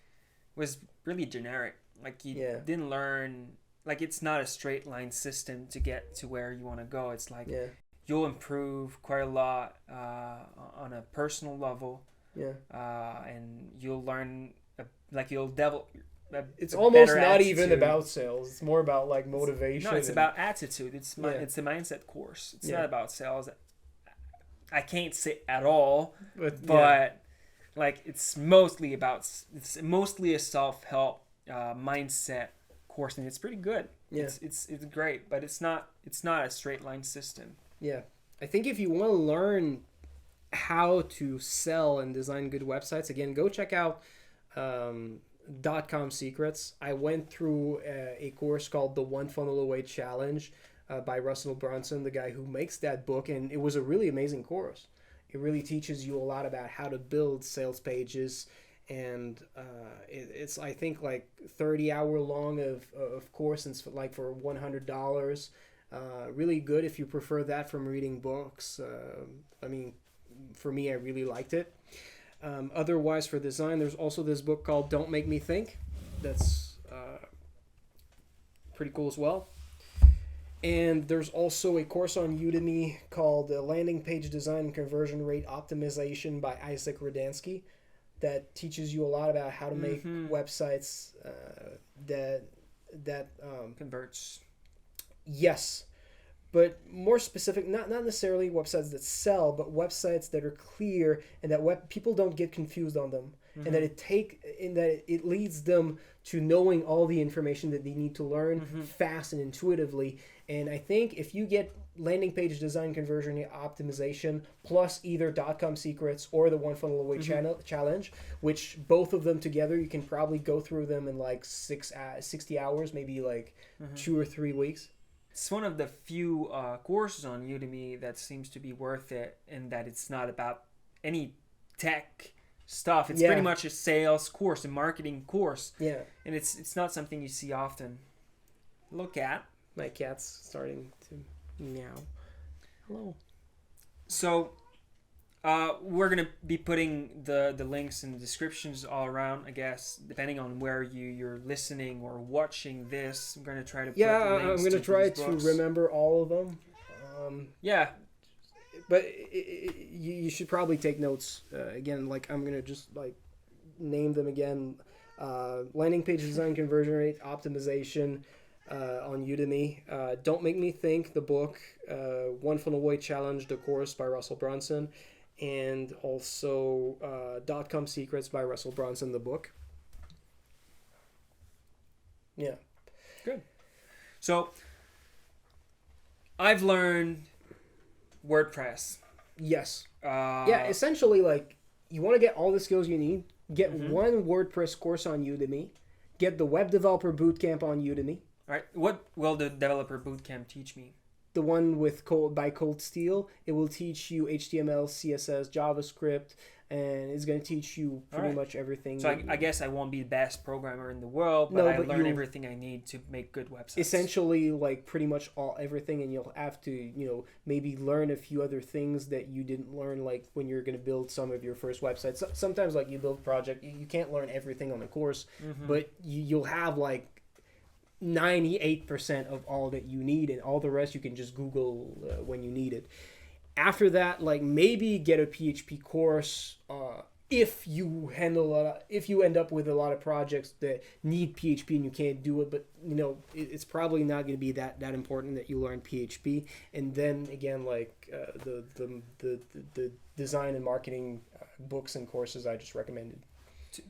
generic. Like you didn't learn. Like it's not a straight line system to get to where you want to go. It's like you'll improve quite a lot on a personal level. And you'll learn, you'll develop. It's almost not attitude. even about sales. It's more about like motivation. It's about attitude. It's a mindset course. It's not about sales. I can't say at all, but like it's mostly a self-help mindset course, and it's pretty good. Yeah. It's great, but it's not a straight line system. Yeah. I think if you want to learn how to sell and design good websites, again, go check out .com Secrets. I went through a course called the One Funnel Away Challenge by Russell Brunson, the guy who makes that book, and it was a really amazing course. It really teaches you a lot about how to build sales pages, and it's I think like 30-hour long of course, and it's like for $100. Really good if you prefer that from reading books. I mean, for me, I really liked it. Otherwise, for design, there's also this book called Don't Make Me Think. That's pretty cool as well. And there's also a course on Udemy called Landing Page Design and Conversion Rate Optimization by Isaak Rudansky that teaches you a lot about how to make websites that converts. Yes, but more specific, not necessarily websites that sell, but websites that are clear and that people don't get confused on them, and that it leads them to knowing all the information that they need to learn fast and intuitively. And I think if you get landing page design conversion optimization plus either .com secrets or the One Funnel Away challenge, which both of them together you can probably go through them in like 60 hours, maybe like 2 or 3 weeks. It's one of the few courses on Udemy that seems to be worth it, in that it's not about any tech stuff. It's pretty much a sales course, a marketing course. Yeah. And it's not something you see often. Look at. My cat's starting to meow. Hello. So we're going to be putting the links in the descriptions all around, I guess, depending on where you're listening or watching this. I'm going to try to put the links I'm going to try to remember all of them. But you should probably take notes. Again, like I'm going to just like name them again. Landing page design conversion rate optimization on Udemy. Don't Make Me Think, the book. One Funnel Away Challenge, the course by Russell Brunson. And also .com Secrets by Russell Brunson, the book. Yeah. Good. So I've learned WordPress. Yes. Essentially, like, you want to get all the skills you need, get one WordPress course on Udemy, get the Web Developer Bootcamp on Udemy. All right. What will the Developer Bootcamp teach me? The one by Cold Steel, it will teach you HTML, CSS, JavaScript, and it's going to teach you pretty much everything. So I guess I won't be the best programmer in the world, but I learn everything I need to make good websites. Essentially, like pretty much everything, and you'll have to, maybe learn a few other things that you didn't learn, like when you're going to build some of your first websites. Sometimes, like you build a project, you can't learn everything on the course, but you'll have like 98% of all that you need, and all the rest you can just Google when you need it. After that, like maybe get a PHP course if you end up with a lot of projects that need PHP and you can't do it, but it's probably not going to be that important that you learn PHP. And then again, like the design and marketing books and courses I just recommended.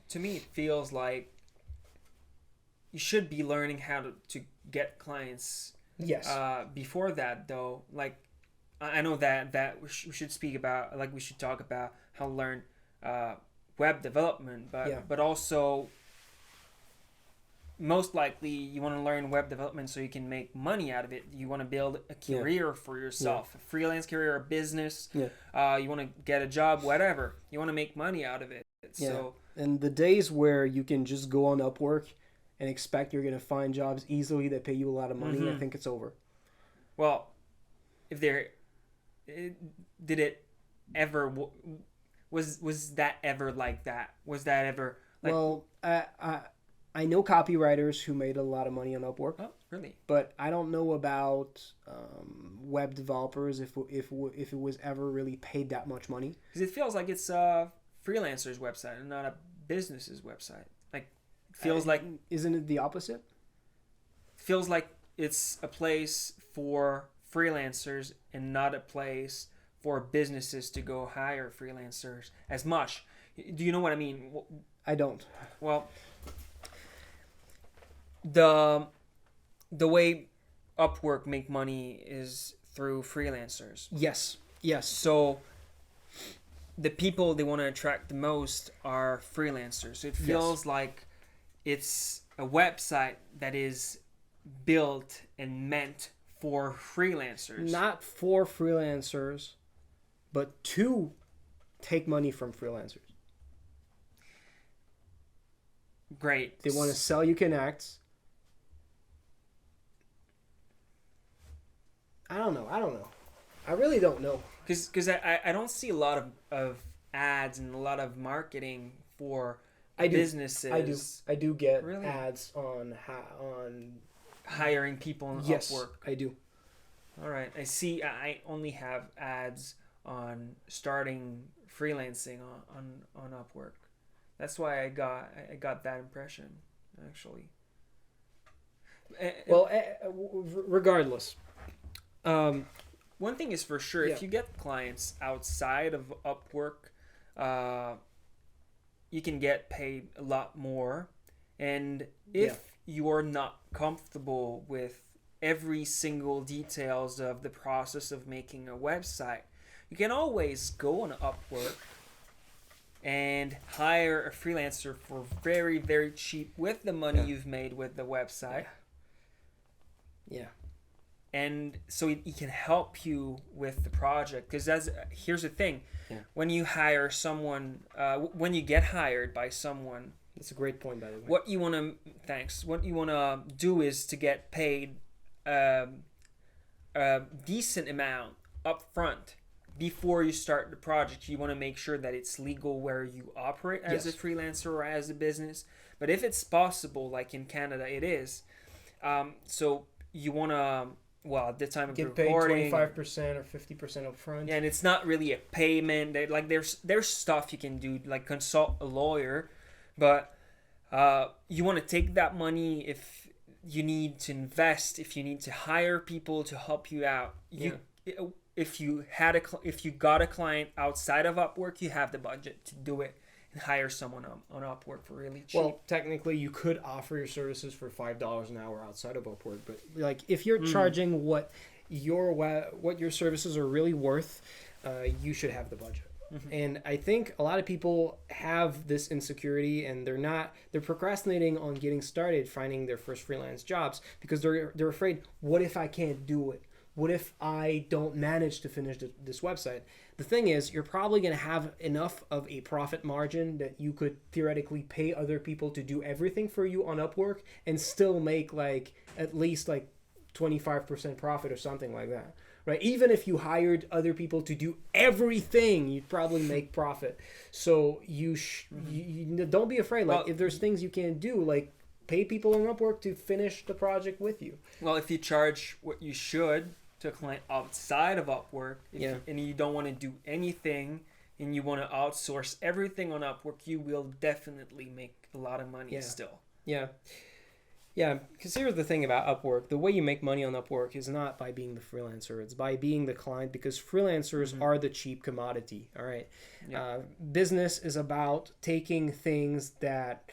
To me, it feels like you should be learning how to get clients. Yes. Before that, though, like I know that we should speak about, like we should talk about how to learn web development, but also most likely you want to learn web development so you can make money out of it. You want to build a career for yourself, a freelance career, a business. Yeah. You want to get a job, whatever. You want to make money out of it. So, and the days where you can just go on Upwork and expect you're going to find jobs easily that pay you a lot of money, I think it's over. Well, did it ever, was that ever like that? Was that ever like... Well, I know copywriters who made a lot of money on Upwork. Oh, really? But I don't know about web developers if it was ever really paid that much money. Because it feels like it's a freelancer's website and not a business's website. Feels like... Isn't it the opposite? Feels like it's a place for freelancers and not a place for businesses to go hire freelancers as much. Do you know what I mean? I don't. Well, the way Upwork make money is through freelancers. Yes. So the people they want to attract the most are freelancers. So it feels like it's a website that is built and meant for freelancers. Not for freelancers, but to take money from freelancers. Great. They want to sell you connects. I don't know. I really don't know. Because I don't see a lot of ads and a lot of marketing for businesses. I do get really? ads on hiring people on Yes, Upwork. I do. All right, I see. I only have ads on starting freelancing on Upwork. That's why I got that impression, actually. Well, regardless, one thing is for sure, if you get clients outside of Upwork, you can get paid a lot more. And if you are not comfortable with every single details of the process of making a website, you can always go on Upwork and hire a freelancer for very, very cheap with the money you've made with the website. Yeah. And so he can help you with the project. Because here's the thing. Yeah. When you hire someone, when you get hired by someone, that's a great point, by the way. What you want to do is to get paid a decent amount up front before you start the project. You want to make sure that it's legal where you operate as a freelancer or as a business. But if it's possible, like in Canada, it is. So you want to, well, at the time of recording, get paid 25% or 50% up front. Yeah, and it's not really a payment. Like there's stuff you can do, like consult a lawyer, but you want to take that money if you need to invest, if you need to hire people to help you out. If you got a client outside of Upwork, you have the budget to do it and hire someone on Upwork for really cheap. Well, technically, you could offer your services for $5 an hour outside of Upwork, but like if you're charging what your services are really worth, you should have the budget. Mm-hmm. And I think a lot of people have this insecurity, and they're procrastinating on getting started, finding their first freelance jobs because they're afraid, what if I can't do it? What if I don't manage to finish this website? The thing is, you're probably going to have enough of a profit margin that you could theoretically pay other people to do everything for you on Upwork and still make like at least like 25% profit or something like that. Right? Even if you hired other people to do everything, you'd probably make profit. So you don't be afraid. Like, if there's things you can't do, like pay people on Upwork to finish the project with you. Well, if you charge what you should to a client outside of Upwork, and you don't want to do anything, and you want to outsource everything on Upwork, you will definitely make a lot of money still. Yeah. Yeah, because here's the thing about Upwork. The way you make money on Upwork is not by being the freelancer. It's by being the client, because freelancers are the cheap commodity, all right? Yeah. Business is about taking things that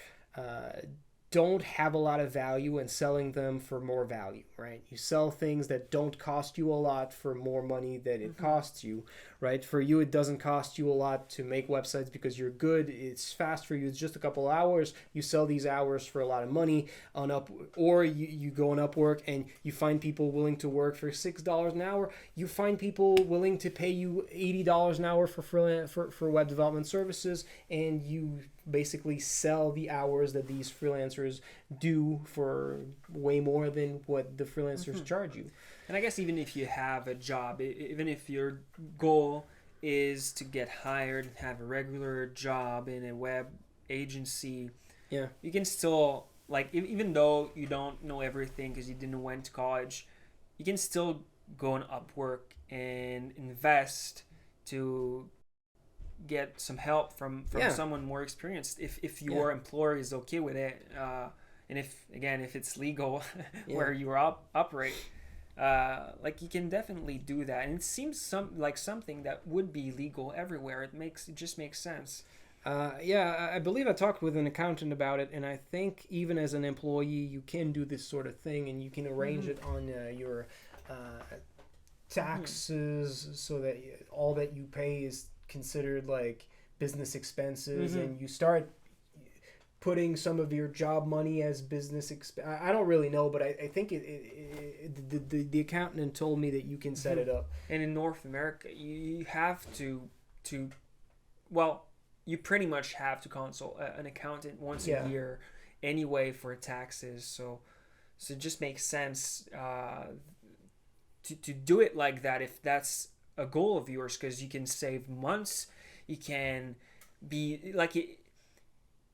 don't have a lot of value and selling them for more value, right? You sell things that don't cost you a lot for more money than it costs you, right? For you, it doesn't cost you a lot to make websites because you're good. It's fast for you. It's just a couple hours. You sell these hours for a lot of money on or you go on Upwork and you find people willing to work for $6 an hour. You find people willing to pay you $80 an hour for web development services, and you basically sell the hours that these freelancers do for way more than what the freelancers charge you. And I guess even if you have a job, even if your goal is to get hired and have a regular job in a web agency, you can still, like, even though you don't know everything because you didn't went to college, you can still go on Upwork and invest to get some help from someone more experienced if your employer is okay with it, and if it's legal where you operate, like, you can definitely do that, and it seems something that would be legal everywhere. It just makes sense. I believe I talked with an accountant about it, and I think even as an employee you can do this sort of thing, and you can arrange it on your taxes so that all that you pay is considered like business expenses, and you start putting some of your job money as business I don't really know, but I think the accountant told me that you can set it up. And in North America, you have to well, you pretty much have to consult an accountant once a year anyway for taxes. So it just makes sense to do it like that if that's a goal of yours, because you can save months. You can be like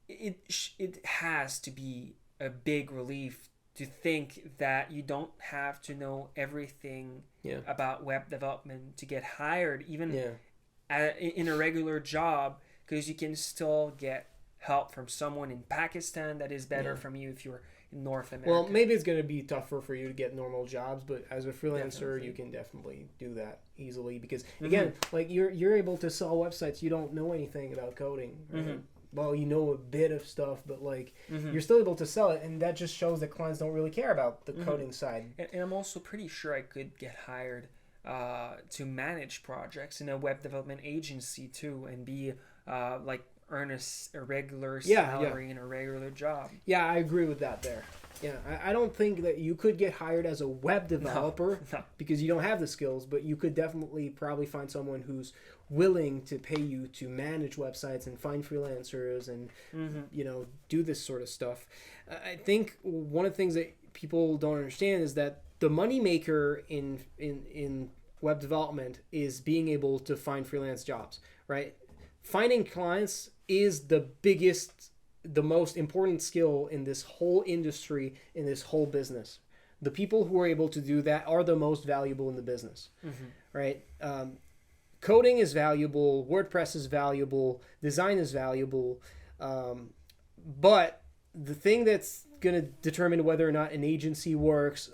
it has to be a big relief to think that you don't have to know everything about web development to get hired, even in a regular job, because you can still get help from someone in Pakistan that is better from you if you're in North America. Well, maybe it's going to be tougher for you to get normal jobs, but as a freelancer, you can definitely do that easily because, again, like you're able to sell websites. You don't know anything about coding. Right? Well, you know a bit of stuff, but like you're still able to sell it, and that just shows that clients don't really care about the coding side. And I'm also pretty sure I could get hired to manage projects in a web development agency too, and be like earn a regular salary in a regular job. Yeah, I agree with that there. Yeah, I don't think that you could get hired as a web developer because you don't have the skills, but you could definitely probably find someone who's willing to pay you to manage websites and find freelancers and do this sort of stuff. I think one of the things that people don't understand is that the moneymaker in web development is being able to find freelance jobs, right? Finding clients is the biggest, the most important skill in this whole industry, in this whole business. The people who are able to do that are the most valuable in the business, right? Coding is valuable, WordPress is valuable, design is valuable, but the thing that's going to determine whether or not an agency works,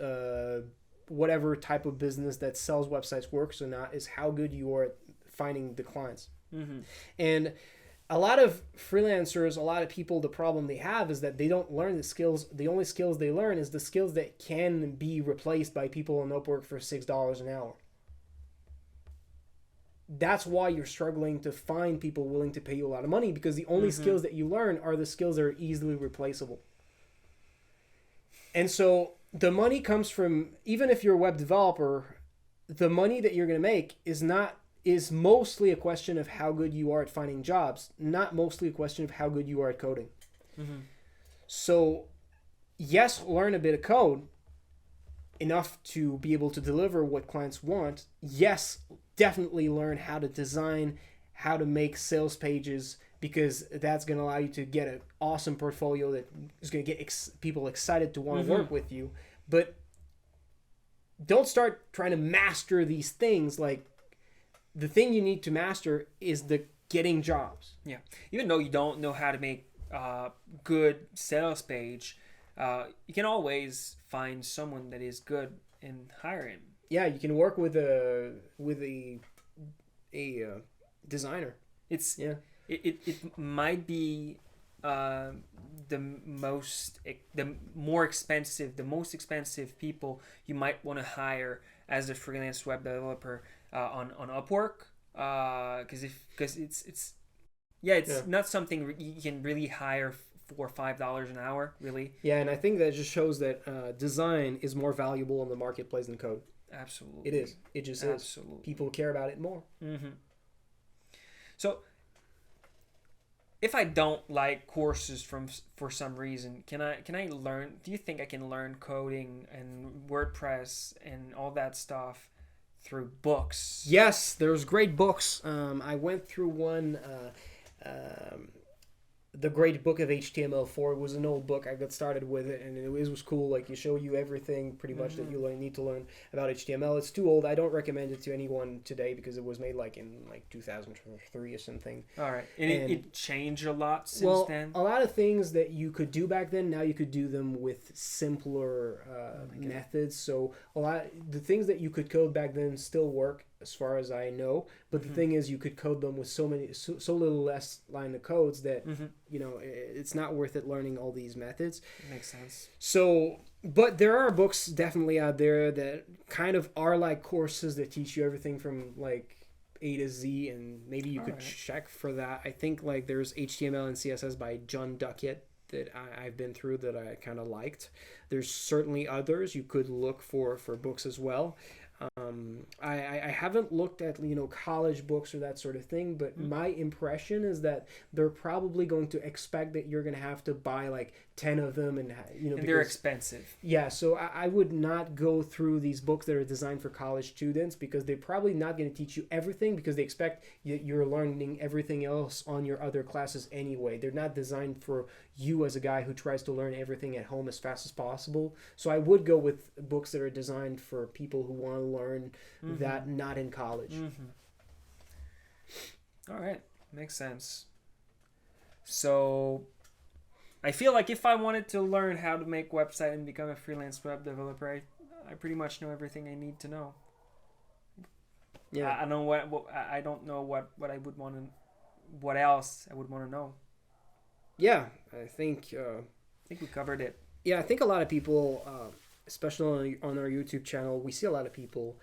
whatever type of business that sells websites works or not, is how good you are at finding the clients. And a lot of freelancers, a lot of people, the problem they have is that they don't learn the skills. The only skills they learn is the skills that can be replaced by people on Upwork for $6 an hour. That's why you're struggling to find people willing to pay you a lot of money, because the only skills that you learn are the skills that are easily replaceable. And so the money comes from, even if you're a web developer, the money that you're going to make is mostly a question of how good you are at finding jobs, not mostly a question of how good you are at coding. So yes, learn a bit of code, enough to be able to deliver what clients want. Yes, definitely learn how to design, how to make sales pages, because that's going to allow you to get an awesome portfolio that is going to get people excited to want to work with you. But don't start trying to master these things. Like, the thing you need to master is the getting jobs. Yeah. Even though you don't know how to make good sales page, you can always find someone that is good and hire him. Yeah, you can work with a designer. It might be the most expensive people you might want to hire as a freelance web developer on Upwork, because it's not something you can really hire for $5 an hour, really. Yeah, and I think that just shows that design is more valuable in the marketplace than code. Absolutely, it is. It just is. People care about it more. So, if I don't like courses for some reason, can I learn? Do you think I can learn coding and WordPress and all that stuff through books? Yes, there's great books. I went through one, The Great Book of HTML4. It was an old book. I got started with it, and it was cool. Like, you show you everything pretty much that you need to learn about HTML. It's too old. I don't recommend it to anyone today because it was made in 2003 or something. All right. And it changed a lot since then? A lot of things that you could do back then, now you could do them with simpler methods. So the things that you could code back then still work, as far as I know, but the thing is, you could code them with so little less line of codes that it's not worth it learning all these methods. Makes sense. So, but there are books definitely out there that kind of are like courses that teach you everything from A to Z, and maybe you could check for that. I think there's HTML and CSS by John Duckett that I've been through that I kind of liked. There's certainly others you could look for books as well. I haven't looked at college books or that sort of thing, but my impression is that they're probably going to expect that you're going to have to buy like 10 of them, and And they're expensive. Yeah, so I would not go through these books that are designed for college students, because they're probably not going to teach you everything, because they expect you're learning everything else on your other classes anyway. They're not designed for you as a guy who tries to learn everything at home as fast as possible. So I would go with books that are designed for people who want to learn that not in college. All right, makes sense. So I feel like if I wanted to learn how to make website and become a freelance web developer, I pretty much know everything I need to know. Yeah, I know what I don't know what I would want to, what else I would want to know. yeah, I think We covered it. yeah, I think a lot of people, especially on our YouTube channel, we see a lot of people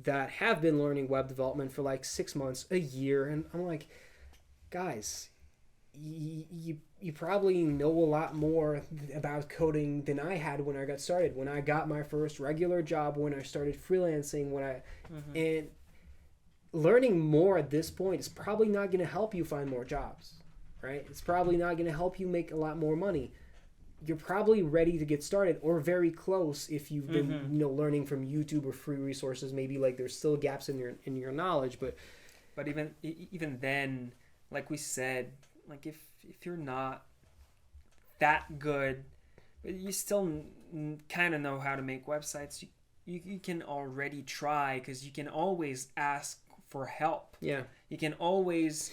that have been learning web development for like 6 months, a year, and I'm like, guys, you probably know a lot more about coding than I had when I got started. When I got my first regular job, when I started freelancing, and learning more at this point is probably not going to help you find more jobs, right? It's probably not going to help you make a lot more money. You're probably ready to get started, or very close, if you've been learning from YouTube or free resources. Maybe like there's still gaps in your knowledge, but even then, like we said, like if you're not that good, but you still kind of know how to make websites, you can already try, because you can always ask for help. Yeah, you can always,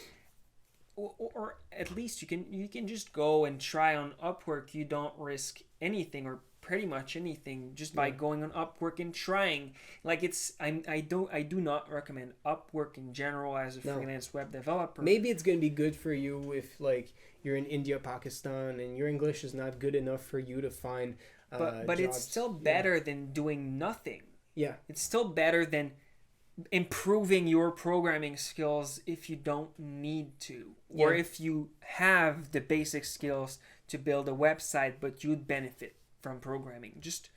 or at least you can just go and try on Upwork. You don't risk anything, or pretty much anything, just by going on Upwork and trying. Like I do not recommend Upwork in general as a freelance web developer. Maybe it's going to be good for you if like you're in India, Pakistan, and your English is not good enough for you to find but jobs. It's still better than doing nothing. Yeah, it's still better than improving your programming skills if you don't need to, or if you have the basic skills to build a website but you'd benefit from programming. Just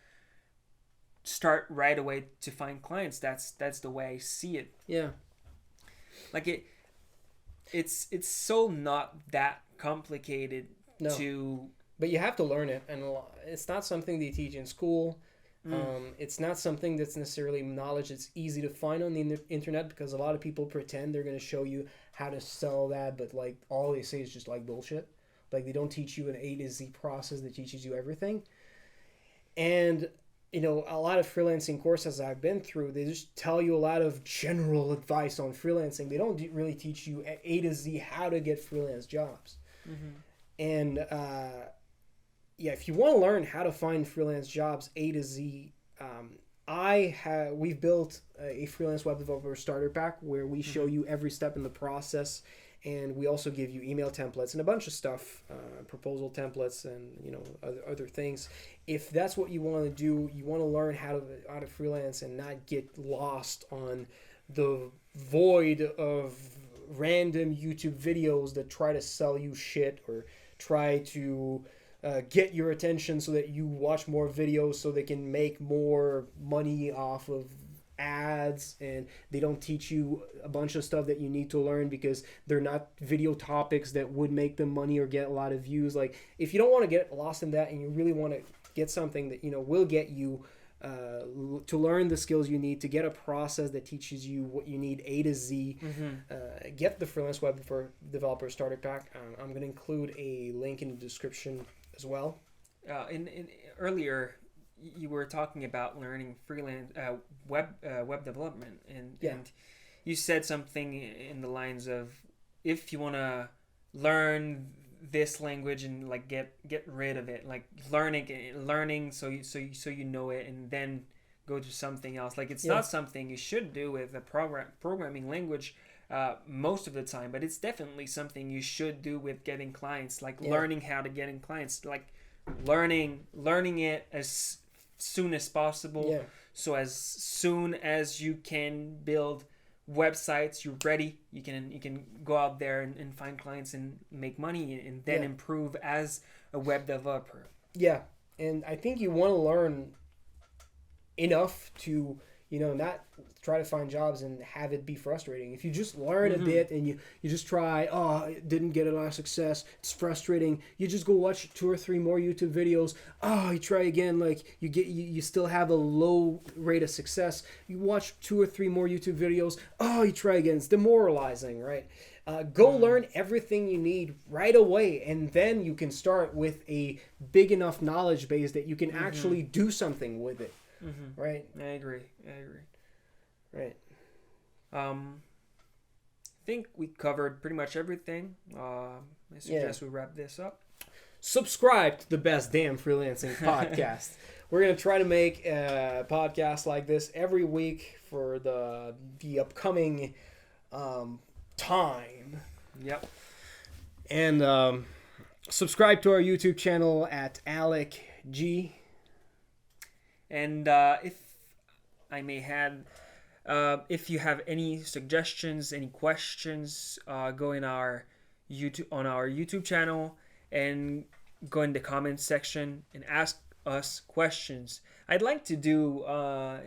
start right away to find clients. That's the way I see it. Yeah, like it's so not that complicated. But you have to learn it, and it's not something they teach in school. It's not something that's necessarily knowledge that's easy to find on the internet, because a lot of people pretend they're going to show you how to sell that, but like all they say is just like bullshit. Like they don't teach you an A to Z process that teaches you everything. And a lot of freelancing courses I've been through, they just tell you a lot of general advice on freelancing. They don't really teach you A to Z how to get freelance jobs. And if you want to learn how to find freelance jobs A to Z, we've built a freelance web developer starter pack where we show you every step in the process, and we also give you email templates and a bunch of stuff, proposal templates, and other things. If that's what you want to do, you want to learn how to freelance and not get lost on the void of random YouTube videos that try to sell you shit, or try to get your attention so that you watch more videos so they can make more money off of ads, and they don't teach you a bunch of stuff that you need to learn because they're not video topics that would make them money or get a lot of views. Like, if you don't want to get lost in that and you really want to get something that will get you to learn the skills you need to get a process that teaches you what you need A to Z, get the freelance web developer starter pack. I'm going to include a link in the description as well. In earlier, you were talking about learning freelance web development, and you said something in the lines of, if you want to learn this language and like get rid of it, like learning so you know it, and then go to something else. Like, it's not something you should do with a programming language most of the time, but it's definitely something you should do with getting clients, like learning how to get in clients, like learning it as soon as possible. So as soon as you can build websites, you're ready, you can go out there and find clients and make money, and then improve as a web developer. And I think you want to learn enough to not try to find jobs and have it be frustrating. If you just learn a bit and you just try, it didn't get a lot of success, it's frustrating. You just go watch 2 or 3 more YouTube videos. You try again, like you still have a low rate of success. You watch 2 or 3 more YouTube videos. You try again. It's demoralizing, right? Go learn everything you need right away, and then you can start with a big enough knowledge base that you can actually do something with it. Right? I agree. Right. I think we covered pretty much everything. I suggest we wrap this up. Subscribe to the Best Damn Freelancing podcast. We're going to try to make a podcast like this every week for the upcoming time. Yep. And subscribe to our YouTube channel at Alec G. And if I may add, if you have any suggestions, any questions, go in our YouTube channel and go in the comments section and ask us questions. I'd like to do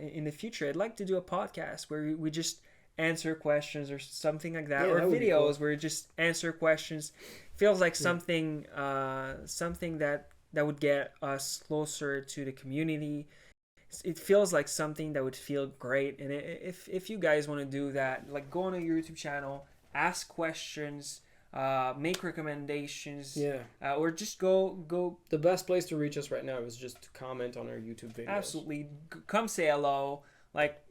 in the future. I'd like to do a podcast where we just answer questions or something like that, or that would be videos cool. where we just answer questions. Feels like something that would get us closer to the community. It feels like something that would feel great. And if you guys want to do that, like, go on a YouTube channel, ask questions, make recommendations, or just go. The best place to reach us right now is just to comment on our YouTube videos. Absolutely, come say hello. Like,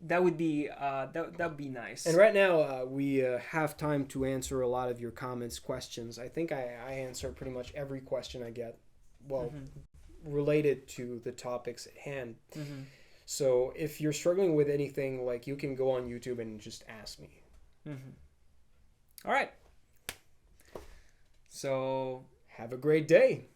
that would be that would be nice. And right now we have time to answer a lot of your comments, questions. I think I answer pretty much every question I get. Well. Related to the topics at hand. So if you're struggling with anything, like, you can go on YouTube and just ask me. All right. So have a great day.